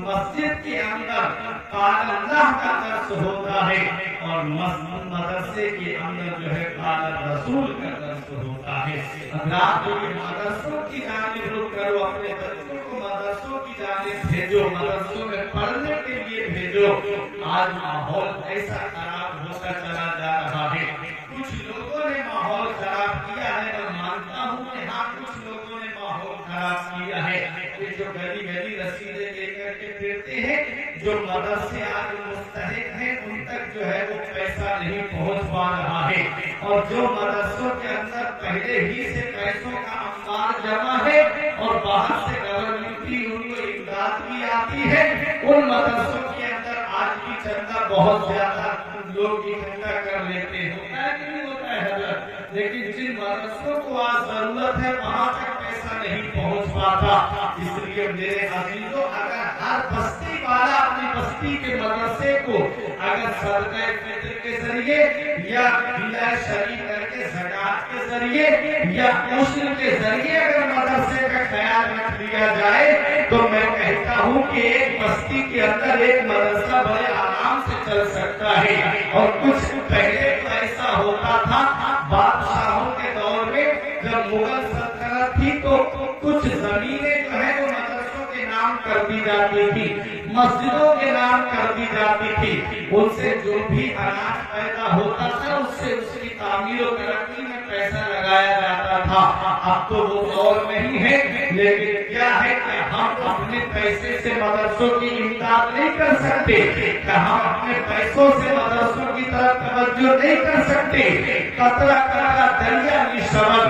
مسجد کے اندر قال اللہ کا درس ہوتا ہے، اور مدرسے کے اندر جو ہے قال رسول کا درس ہوتا ہے۔ اب آپ جو یہ مدرسوں کی جانب رخ کرو، اپنے بچوں کو مدرسوں کی جانب بھیجو، مدرسوں میں پڑھنے کے لیے بھیجو۔ آج ماحول ایسا خراب ہوتا چلا جا رہا ہے، کچھ لوگوں نے ماحول خراب کیا ہے، میں مانتا ہوں کہ ہاں کچھ لوگوں نے ماحول خراب کیا ہے۔ یہ جو گلی گلی رسیدیں لے کر کے پھرتے ہیں، جو مدرسے آج مستحق ہیں ان تک جو ہے وہ پیسہ نہیں پہنچ پا رہا ہے، اور جو مدرسوں کے اندر پہلے ہی سے پیسوں کا انبار جمع ہے اور باہر سے گورنمنٹ کی ان کو امداد بھی آتی ہے، ان مدرسوں کے اندر آج بھی چندہ بہت زیادہ لوگ اکٹھا کر لیتے ہیں، ہوتا ہے کہ نہیں ہوتا ہے حضرت؟ لیکن جن مدرسوں کو آج ضرورت ہے وہاں تک پیسہ نہیں پہنچ پاتا۔ اس لیے میرے عزیزوں، اگر ہر بستی والا اپنی بستی کے مدرسے کو اگر صدقہ فطر کے ذریعے یا بلا شریک کر کے ज़कात के जरिए या उश्र के जरिए अगर मदरसे का ख्याल रख लिया जाए तो मैं कहता हूँ कि एक बस्ती के अंदर एक मदरसा बड़े आराम से चल सकता है। और कुछ पहले तो ऐसा होता था, बादशाहों के दौर में जब मुगल सल्तनत थी तो कुछ जमीनें जो है वो मदरसों के नाम कर दी जाती थी, मस्जिदों के नाम कर दी जाती थी। उनसे जो भी अनाज पैदा होता था उससे उसकी तामीर और तरक्की में पैसा लगाया जाता था। अब तो वो दौर नहीं है, लेकिन क्या है कि हम अपने पैसे से मदरसों की इमदाद नहीं कर सकते, कि हम अपने पैसों से मदरसों की तरफ तवज्जो नहीं कर सकते। कतरा कतरा दरिया निशबर,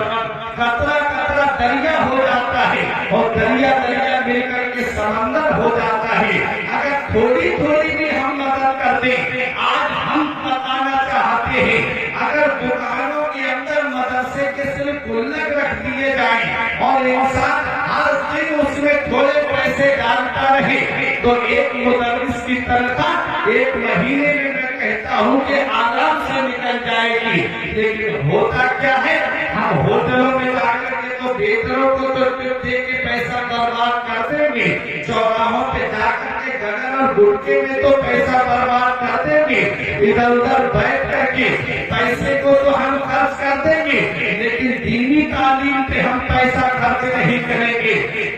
कतरा कतरा दरिया हो जाता है और दरिया दरिया मिलकर के समंदर हो जाता है। अगर थोड़ी थोड़ी भी हम मदद कर दें, आज हम बताना चाहते हैं, अगर दुकानों के अंदर मदरसे के सिर्फ गुल्लक रख दिए जाएं और इंसान हर दिन उसमें थोड़े पैसे डालता रहे तो एक मुदर्रिस की तनख्वाह एक महीने में मैं कहता हूँ कि आराम से निकल जाएगी। लेकिन होता क्या है, हम होटलों में जाकर के तो वेटरों को तो टिप दे के पैसा बर्बाद कर देंगे, चौराहों पे जाकर के गगन और गुटके में तो पैसा बर्बाद कर देंगे, इधर उधर बैठ करके पैसे को तो हम खर्च कर देंगे, लेकिन दीनी तालीम पे हम पैसा खर्च नहीं करेंगे,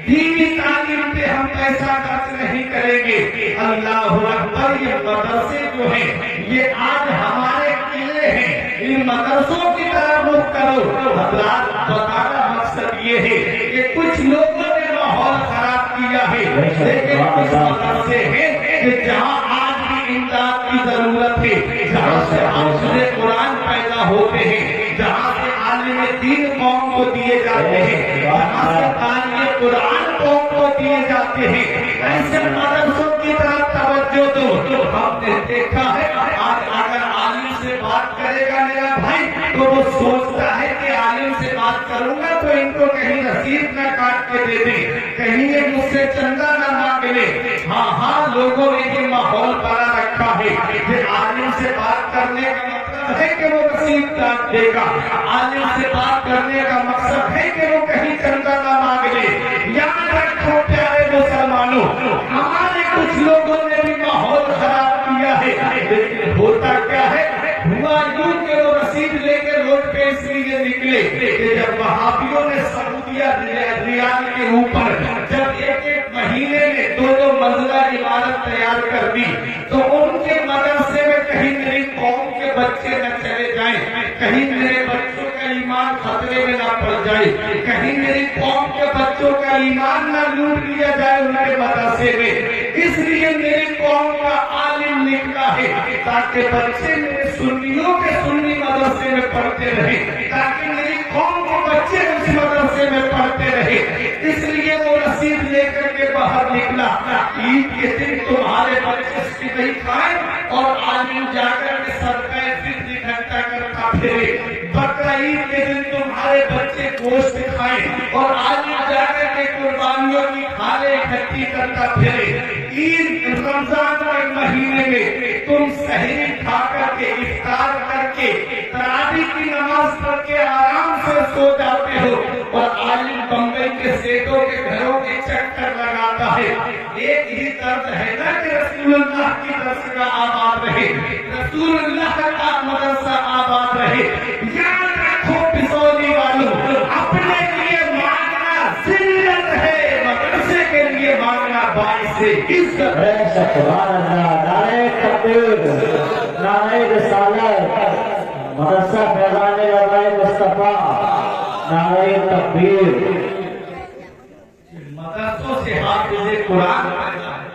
दीनी तालीम पे हम पैसा खर्च नहीं करेंगे। अल्लाहु अकबर, ये मदरसे जो है ये आज हमारे किले हैं, इन मदरसों की तरफ रुख करो। हजरात, बताना मकसद ये है कि कुछ लोगों ने माहौल खराब किया है, लेकिन कुछ मदरसे हैं कि जहाँ आज भी इमदाद की जरूरत है, जहाँ से हाफिज़े कुरान पैदा होते हैं, जहाँ से आलिम दीन कौम को दिए जाते हैं, जहाँ से तालिम कुरान कौम को दिए जाते हैं, ऐसे मदरसों की तरफ तवज्जो दो। हमने देखा है आज अगर आलिम से बात करेगा मेरा भाई तो वो सोचता है कि आलिम से बात करूंगा तो इनको कहीं रसीद न काट के दे दे, कहीं ये मुझसे चंदा न मांग ले। हाँ, लोगों ने ये माहौल बना रखा है कि आलिम से बात करने का मतलब है कि वो रसीद काट देगा, आलिम से बात करने का मकसद है कि वो कहीं चंदा न मांग ले। याद रखो प्यारे मुसलमानों, हमारे कुछ लोगों ने भी माहौल खराब किया है, लेकिन होता क्या है, हुआ यूं कि वो रसीद लेकर रोड पे इसलिए निकले कि जब वहाबियों ने सऊदिया रियाद के ऊपर जब एक एक महीने में 2-2 मंजिला इमारत तैयार कर दी तो उनके मदरसे में कहीं मेरी कौम के बच्चे न चले जाएं, कहीं मेरे बच्चों का ईमान खतरे में न पड़ जाए, कहीं मेरी कौम के बच्चों का ईमान न लूट लिया जाए उनके मदरसे में। इसलिए मेरी कौम का आलिम निकला है ताकि बच्चे मेरे सुन्नियों के सुन्नी मदरसे में पढ़ते रहे, ताकि मेरी कौम के बच्चे उस मदरसे में पढ़ते रहे। इसलिए वो रसीद लेकर के बाहर निकला। ईद के दिन तुम्हारे बच्चे सिवई खाएं और आलिम जाकर के सबका फिक्र इकट्ठा करता फिरे, बकरा ईद के दिन तुम्हारे बच्चे गोश्त खाएं और आलिम जाकर के कुर्बानियों की खाले इकट्ठी करता फिरे। ईद रमजान के महीने में तुम सहरी खा करके इफ्तार करके तरावी की नमाज पढ़ के आराम से सो जाते हो और आलिम बम्बई के सेठों के घरों के चक्कर लगाता है। एक ही दर्द है ना कि रसूलुल्लाह की दरगाह आबाद रहे, रसूलुल्लाह का मदरसा आबाद रहे। याद रखो पिसौली वालों, अपने लिए मांगना जिल्लत है, मदरसे के लिए मांगना बाइस इज्जत है।
नारे तकबीर, नारे रिसालत, मदरसा फैजाने वाले मुस्तफा, नारे तकबीर।
मदरसों से हाफिज़े कुरान पैदा है।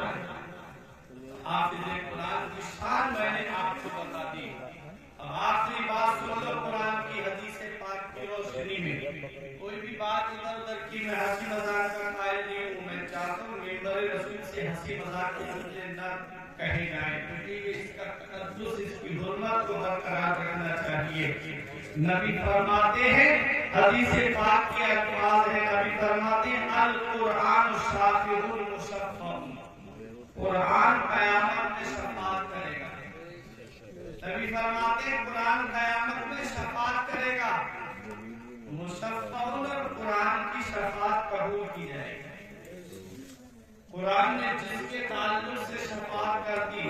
हाफिज़े कुरान की शान मैंने आपको बता दी। अब आखिरी बात सुन लो कुरान की हदीस पाक की रोशनी में। कोई भी बात इधर उधर की मैं हंसी मजाक का कायल नहीं हूँ। मैं चाहता हूँ मेंबर रसूल से हंसी मजाक के जुमले न कहे जाए, क्योंकि इसका तकद्दुस, इसकी हुर्मत को बरकरार रखना चाहिए। नबी फरमाते हैं, हदीस पाक के अल्फाज है, नबी फरमाते हैं अल कुरान शाफिउल मुशफ़्फ़ा, कुरान क़यामत में शफ़ाअत करेगा। नबी फरमाते हैं कुरान क़यामत में शफ़ाअत करेगा। शफाअत कबूल की जाएगी। कुरान ने जिसके ताल्लुक से शफाअत कर दी,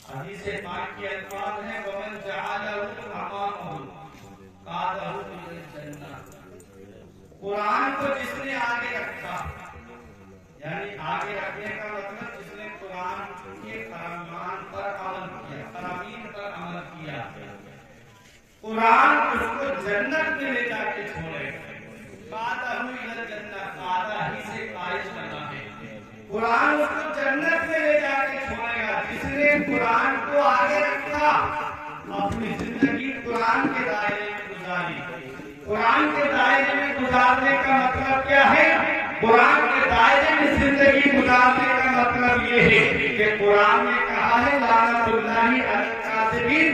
हदीस पाक के अल्फाज हैं वमन जअलहु अमामहु कादहु इलल जन्नह। कुरान को जिसने आगे रखा, यानी आगे रखने का मतलब जिसने कुरान के फरमान पर अमल किया, फरामीन पर अमल किया, कुरान उसको जन्नत में ले जाके छोड़ेगा। कादहु इलल जन्नह, कादा ही से कायज बना है, कुरान उसको जन्नत में ले जाके छोड़ेगा। जिसने कुरान को आगे रखा, अपनी जिंदगी कुरान के दायरे में गुजारी। कुरान के दायरे में गुजारने का मतलब क्या है? कुरान के दायरे में जिंदगी गुजारने का मतलब ये है कि कुरान ने कहा है लानतुल्लाहि अलल काज़िबीन,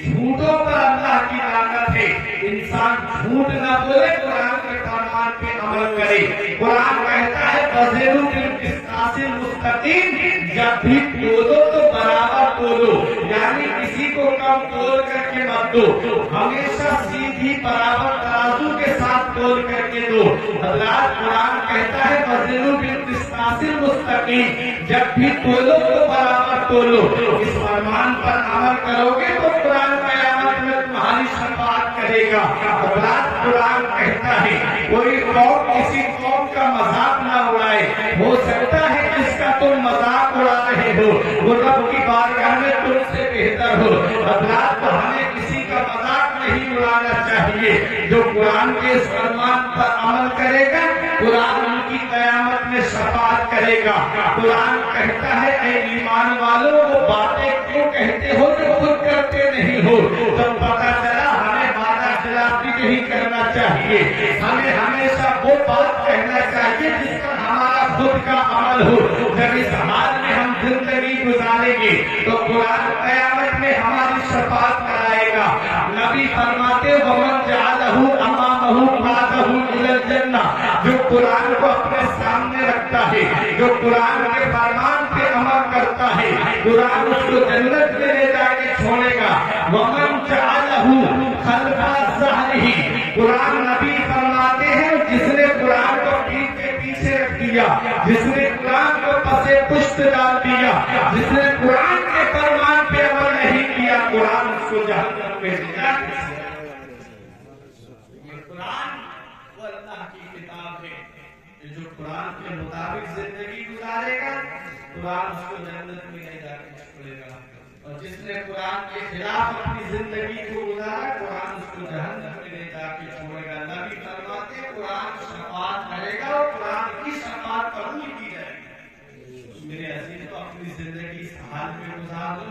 झूठों पर अल्लाह की लानत है। इंसान झूठ न बोले, कुरान के फरमान पे अमल करे। कुरान कहता है वज़नु बिल क़िस्तासिल मुस्तक़ीम, जब भी तोलो तो बराबर तोलो, यानी किसी को कम तोल करके मत दो, हमेशा सीधी बराबर तराजू के साथ तोल करके दो। अल्लाह कुरान कहता है वज़नु बिल क़िस्तासिल मुस्तक़ीम, जब भी तोलो तो बराबर तोलो। इस फरमान पर अमल करोगे तो कुरान क़यामत में तुम्हारी शफाअत करेगा। अल्लाह कुरान कहता है कोई कौम किसी कौम का मजाक न उड़ाए। हो सकता है जिसका तुम मजाक उड़ा रहे हो वो रब की बारगाह में तुमसे बेहतर हो। अल्लाह तो हमें किसी का मजाक नहीं उड़ाना चाहिए। जो कुरान के इस फरमान पर अमल करेगा, कुरान उनकी क़यामत में शफाअत करेगा। कुरान कहता है ऐ ईमान वालों, वो बातें क्यों कहते हो जो खुद करते नहीं हो? जब पता चला हमें वादा खिलाफी नहीं करना चाहिए, हमें हमेशा वो बात कहना चाहिए जिसका हमारा खुद का अमल हो। जब इस हाल में हम जिंदगी गुजारेंगे तो कुरान क़यामत में हमारी शफाअत कराएगा। नबी फरमाते वमन जअलहु अमामहु कादहु इलल जन्नह, जो कुरान को अपने सामने रखता है, जो कुरान के फरमान पे अमल करता है, कुरान उसको जन्नत में ले जाके छोड़ेगा। वमन जअलहु खल्फा ज़हरिही, कुरान नबी फरमाते हैं जिसने कुरान को पीठ के पीछे रख दिया, जिसने कुरान को पसे पुष्ट डाल दिया, जिसने कुरान के फरमान पे अमल नहीं किया, कुरान उसको जहन्नम में ले जाके। ये कुरान वो अल्लाह की किताब है, जो कुरान के मुताबिक जिंदगी गुजारेगा, कुरान उसको जन्नत में ले जाके छोड़ेगा। और जिसने कुरान के खिलाफ अपनी जिंदगी को गुजारा, कुरान उसको जहन्नम में ले जाके छोड़ेगा। नबी फरमाते कुरान शफाअत करेगा और कुरान की शफाअत कबूल की जाएगी। मेरे अजीज को अपनी जिंदगी इस हाल में गुजार दो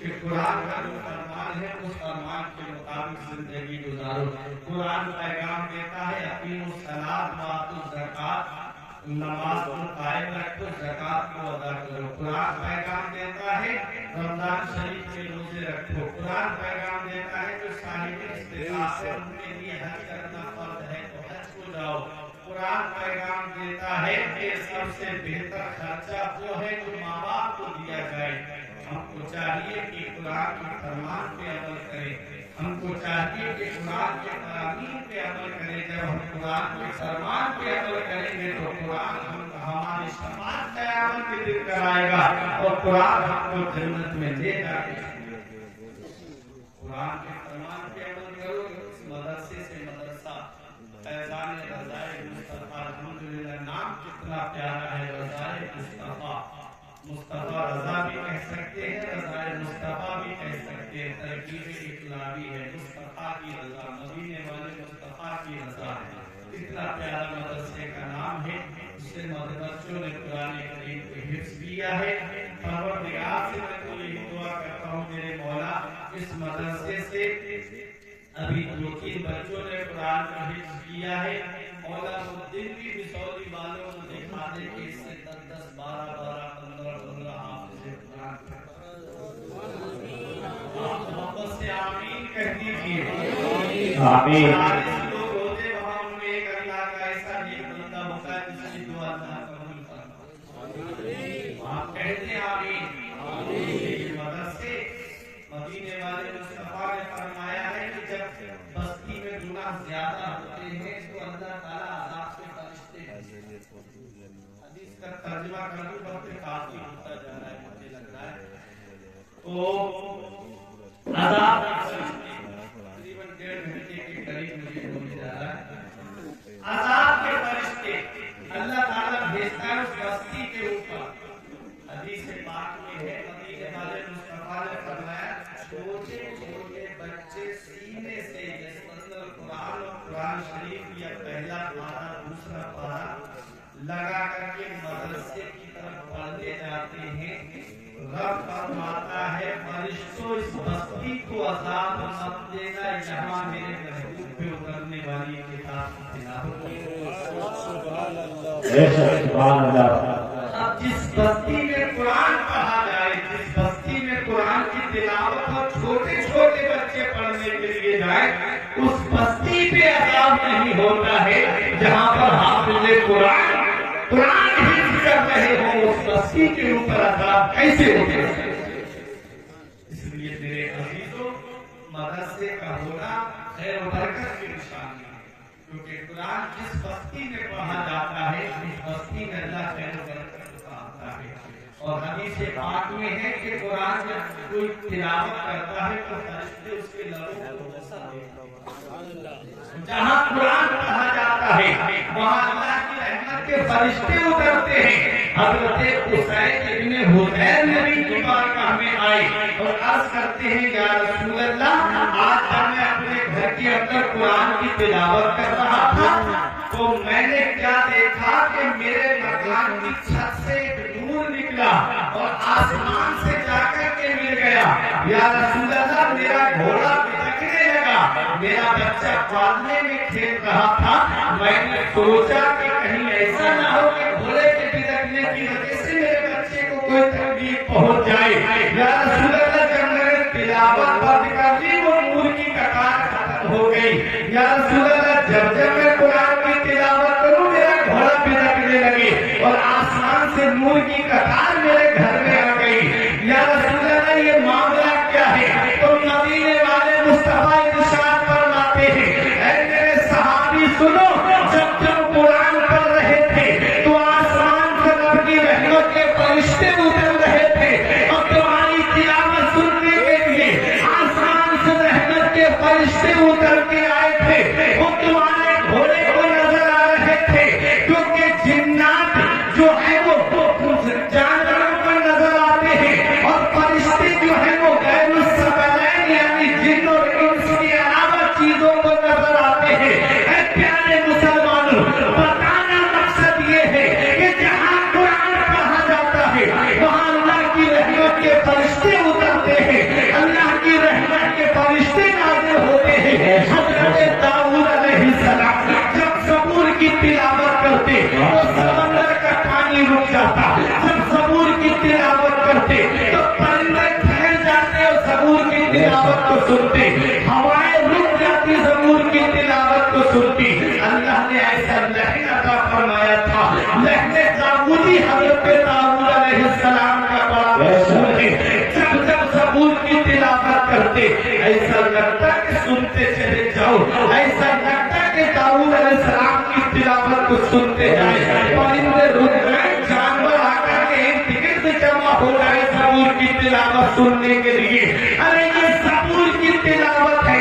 कि कुरान का जो फरमान है उस फरमान के मुताबिक जिंदगी गुजारो। कुरान पैगाम देता है अकीमुस सलात व आतुज़ ज़कात, नमाज को कायम रखो, ज़कात को अदा करो। कुरान पैगाम देता है रमजान शरीफ के रोजे रखो। कुरान पैगाम देता है जो साहिब इस्तिताअत है उनके लिए हज करना फर्ज है तो हज को जाओ। कुरान पैगाम देता है कि सबसे बेहतर खर्चा वो है जो माँ बाप को दिया जाए। हमको चाहिए कि कुरान के फरमान पे अमल करें, हमको चाहिए कि कुरान के फरमान पे अमल करें। जब हम कुरान के फरमान पे अमल करेंगे तो कुरान हमारी शफाअत क़यामत के दिन कराएगा और कुरान हमको जन्नत में ले जाएगा। कुरान के फरमान पे अमल करोगे, उस मदरसे से मदरसा, फैज़ान रज़ाए मुस्तफ़ा, अल्हम्दुलिल्लाह नाम कितना प्यारा है, रज़ाए मुस्तफ़ा। मुस्तफ़ा रज़ा भी कह सकते हैं, रज़ाए मुस्तफ़ा भी कह सकते हैं। तरकीब इकलाबी है, मुस्तफ़ा की रज़ा, मदीने वाले मुस्तफ़ा की रज़ा है। इतना प्यारा मदरसे का नाम है। इससे बच्चों ने कुरान करीम को हिफ्ज़ किया है। परवरदिगार से मैं तो यही दुआ करता हूँ मेरे मौला, इस मदरसे से अभी 2-3 बच्चों ने कुरान को हिफ्ज़ किया है। मौला वो दिन भी बिसौली वालों को दिखा दे कि इससे 10-10, 12-12, 15-15 हाफ़िज़ कुरान मोहब्बत से आमीन कह दीजिए।
आमीन।
लोग होते वहाँ उनमें एक अल्लाह का ऐसा नेक बंदा होता है जिसकी दुआ अल्लाह कबूल फरमाता। आप कहते हैं आमीन। मदरसे मदीने वाले मुस्तफ़ा ने फरमाया है कि जब बस्ती में गुनाह ज्यादा होते हैं तो अल्लाह ताला अज़ाब से ترجمہ کر دوں وقت کافی ہوتا جا رہا ہے مجھے لگ رہا ہے. تو عذاب تقریباً 1.5 گھنٹے کے قریب مجھے ہونے جا رہا ہے. عذاب کے فرشتے اللہ تعالیٰ بھیجتا ہے اس بستی کے اوپر. حدیث پاک میں ہے مدینے والے مصطفیٰ نے فرمایا چھوٹے چھوٹے بچے سینے سے جیسے مثلا قرآن اور قرآن شریف یا پہلا پارہ دوسرا پارہ لگا کر کے مدرسے کی طرف پڑھنے جاتے ہیں. رب فرماتا ہے فرشتوں اس بستی کو عذاب مت دینا یہاں میرے محبوب پہ اترنے والی کتاب کی تلاوت
سبحان اللہ.
اب جس بستی میں قرآن پڑھا جائے جس بستی میں قرآن کی تلاوت اور چھوٹے چھوٹے بچے پڑھنے کے لیے جائیں اس بستی پہ عذاب نہیں ہوتا ہے. جہاں پر حافظ قرآن حفظ کر رہے ہوں اس بستی کے اوپر عذاب کیسے ہوتے ہیں؟ اس لیے میرے عزیزوں مدرسے کا ہونا خیر و برکت کی نشانی ہے کیونکہ قرآن جس بستی میں پڑھا جاتا ہے اس بستی میں اللہ خیر و برکت کا آتا ہے. اور حدیث پاک میں ہے کہ قرآن جب کوئی تلاوت کرتا ہے تو فرشتے اس کے لبوں کو بوسہ دیتے ہیں. جہاں قرآن پڑھا جاتا ہے وہاں اللہ کی رحمت کے فرشتے اترتے ہیں. حضرت حسین ابن حسین نبی کی بارگاہ میں آئے اور عرض کرتے ہیں یا رسول اللہ آج جب میں اپنے گھر کے اندر قرآن کی تلاوت کر رہا تھا تو میں نے کیا دیکھا کہ میرے مکان کی چھت سے نور نکلا اور آسمان سے جا کر کے مل گیا. یا رسول اللہ میرا گھوڑا بھٹکنے لگا. میرا بچہ پالنے میں کھیل رہا تھا. میں نے سوچا کہ کہیں ایسا نہ ہو کہ گھوڑے کے بھٹکنے کی وجہ سے میرے بچے کو کوئی تکلیف پہنچ جائے. یا رسول اللہ جب میں نے تلاوت بند کر دی وہ نور کی کتار ختم ہو گئی. یا رسول اللہ جب میں قرآن کی تلاوت کروں میرا گھوڑا بھٹکنے لگے اور آسمان سے نور کی کتار میرے گھر میں آ گئی. یا رسول اللہ یہ معاملہ کیا ہے؟ تو مدینے والے مصطفیٰ ارشاد فرماتے ہیں اے میرے صحابی سنو جب قرآن پڑھ رہے تھے تو آسمان سے رب کی رحمت کے فرشتے اتر رہے تھے اور تمہاری تلاوت سننے کے لیے آسمان سے رحمت کے فرشتے اتر کے آئے تھے. وہ تمہارے گھوڑے کو نظر آ رہے تھے کیونکہ جنات جو ہے وہ جانوروں پر نظر آتے ہیں اور فرشتے جو ہے وہ غیر الثقلین یعنی جن اور انس کے علاوہ چیزوں کو نظر آتے ہیں. اے پیارے مسلمانوں بتانا مقصد یہ ہے کہ جہاں قرآن پڑھا جاتا ہے وہاں اللہ کی رحمت کے فرشتے اترتے ہیں. اللہ کی رحمت کے فرشتے نازل ہوتے ہیں. حضرت داؤد علیہ السلام جب زبور کی تلاوت کرتے تو سمندر کا پانی رک جاتا. جب زبور کی تلاوت کرتے تو پرندے ٹھہر جاتے اور زبور کی تلاوت کو سنتے. ہوائیں رک جاتی زبور کی تلاوت کو سنتی. اللہ نے ایسا لہن عطا فرمایا تھا. لہن داؤدی حضرت داؤد علیہ السلام کا بڑا مشہور ہے. جب زبور کی تلاوت کرتے ایسا لگتا کہ سنتے چلے جاؤ. ایسا لگتا کہ داؤد علیہ السلام کی تلاوت کو سنتے جائیں. پرندے رک گئے جانور آ کر کے ایک ٹکٹ سے جمع ہو گئے زبور کی تلاوت سننے کے لیے. ارے یہ زبور کی تلاوت ہے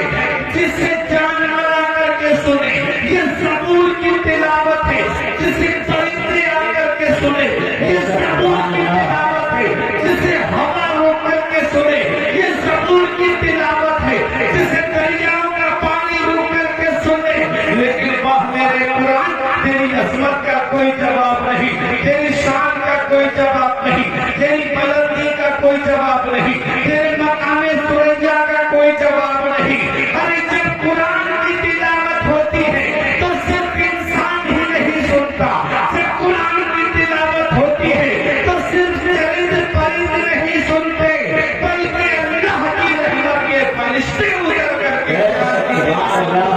جسے جانور آ کر کے سنے. یہ زبور کی تلاوت ہے جسے پرندے آ کر کے سنے. یہ زبور کی تلاوت ہے جسے ہوا روک کر کے سنے. یہ زبور کی تلاوت ہے جسے دریاؤں کا پانی روک کر کے سنے. لیکن واہ میرے قرآن تیری عظمت کا کوئی جواب نہیں. تیری شان کا کوئی جواب نہیں. تیری بلندی کا کوئی جواب نہیں. تیرے مقام سریا کا کوئی جواب نہیں. ارے جب قرآن کی تلاوت ہوتی ہے تو صرف انسان ہی نہیں سنتا. جب قرآن کی تلاوت ہوتی ہے تو صرف چرند پرند نہیں سنتے بلکہ اللہ کی رحمت کے فرشتے اتر کر کے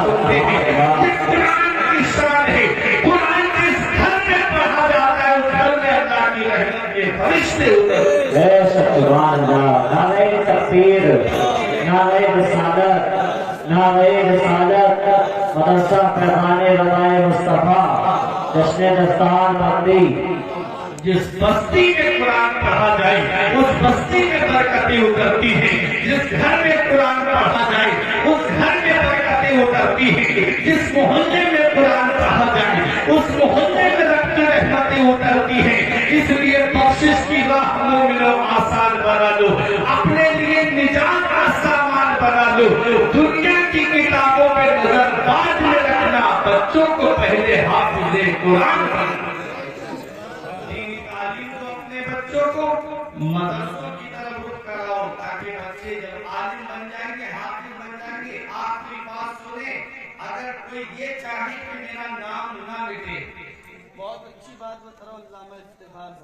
سنتے ہیں. یہ قرآن کی شان ہے. قرآن جس گھر میں پڑھا جاتا ہے اس گھر میں اللہ کی رحمت کے فرشتے اترتے ہیں.
سبحان اللہ. نعرہ تکبیر, نعرہ رسالت, نعرہ رسالت. مدرسہ پیغام رضائے مصطفیٰ جشن دستار بندی
जिस बस्ती में कुरान पढ़ा जाए उस बस्ती में बरकतें उतरती हैं। जिस घर में कुरान पढ़ा जाए उस घर में बरकतें उतरती हैं। जिस मोहल्ले में कुरान पढ़ा जाए उस मोहल्ले में रहमतें उतरती हैं। इसलिए बख्शिश की राह मोमिनो आसान बना लो, अपने लिए निजात का सामान बना लो। दुनिया की किताबों पे नजर बाद में रखना, बच्चों को पहले हाफिज़े कुरान बनना। दीनी तालीम तो अपने बच्चों को मदरसों की तरफ रुख कराओ, ताकि बच्चे जब आलिम बन जाएंगे, हाफिज बन जाएंगे, आखिरी बात सुने, अगर कोई ये चाहे कि मेरा नाम ना मिटे,
बहुत अच्छी बात बता रहा हूँ अल्लामा इफ्तिखार साहब।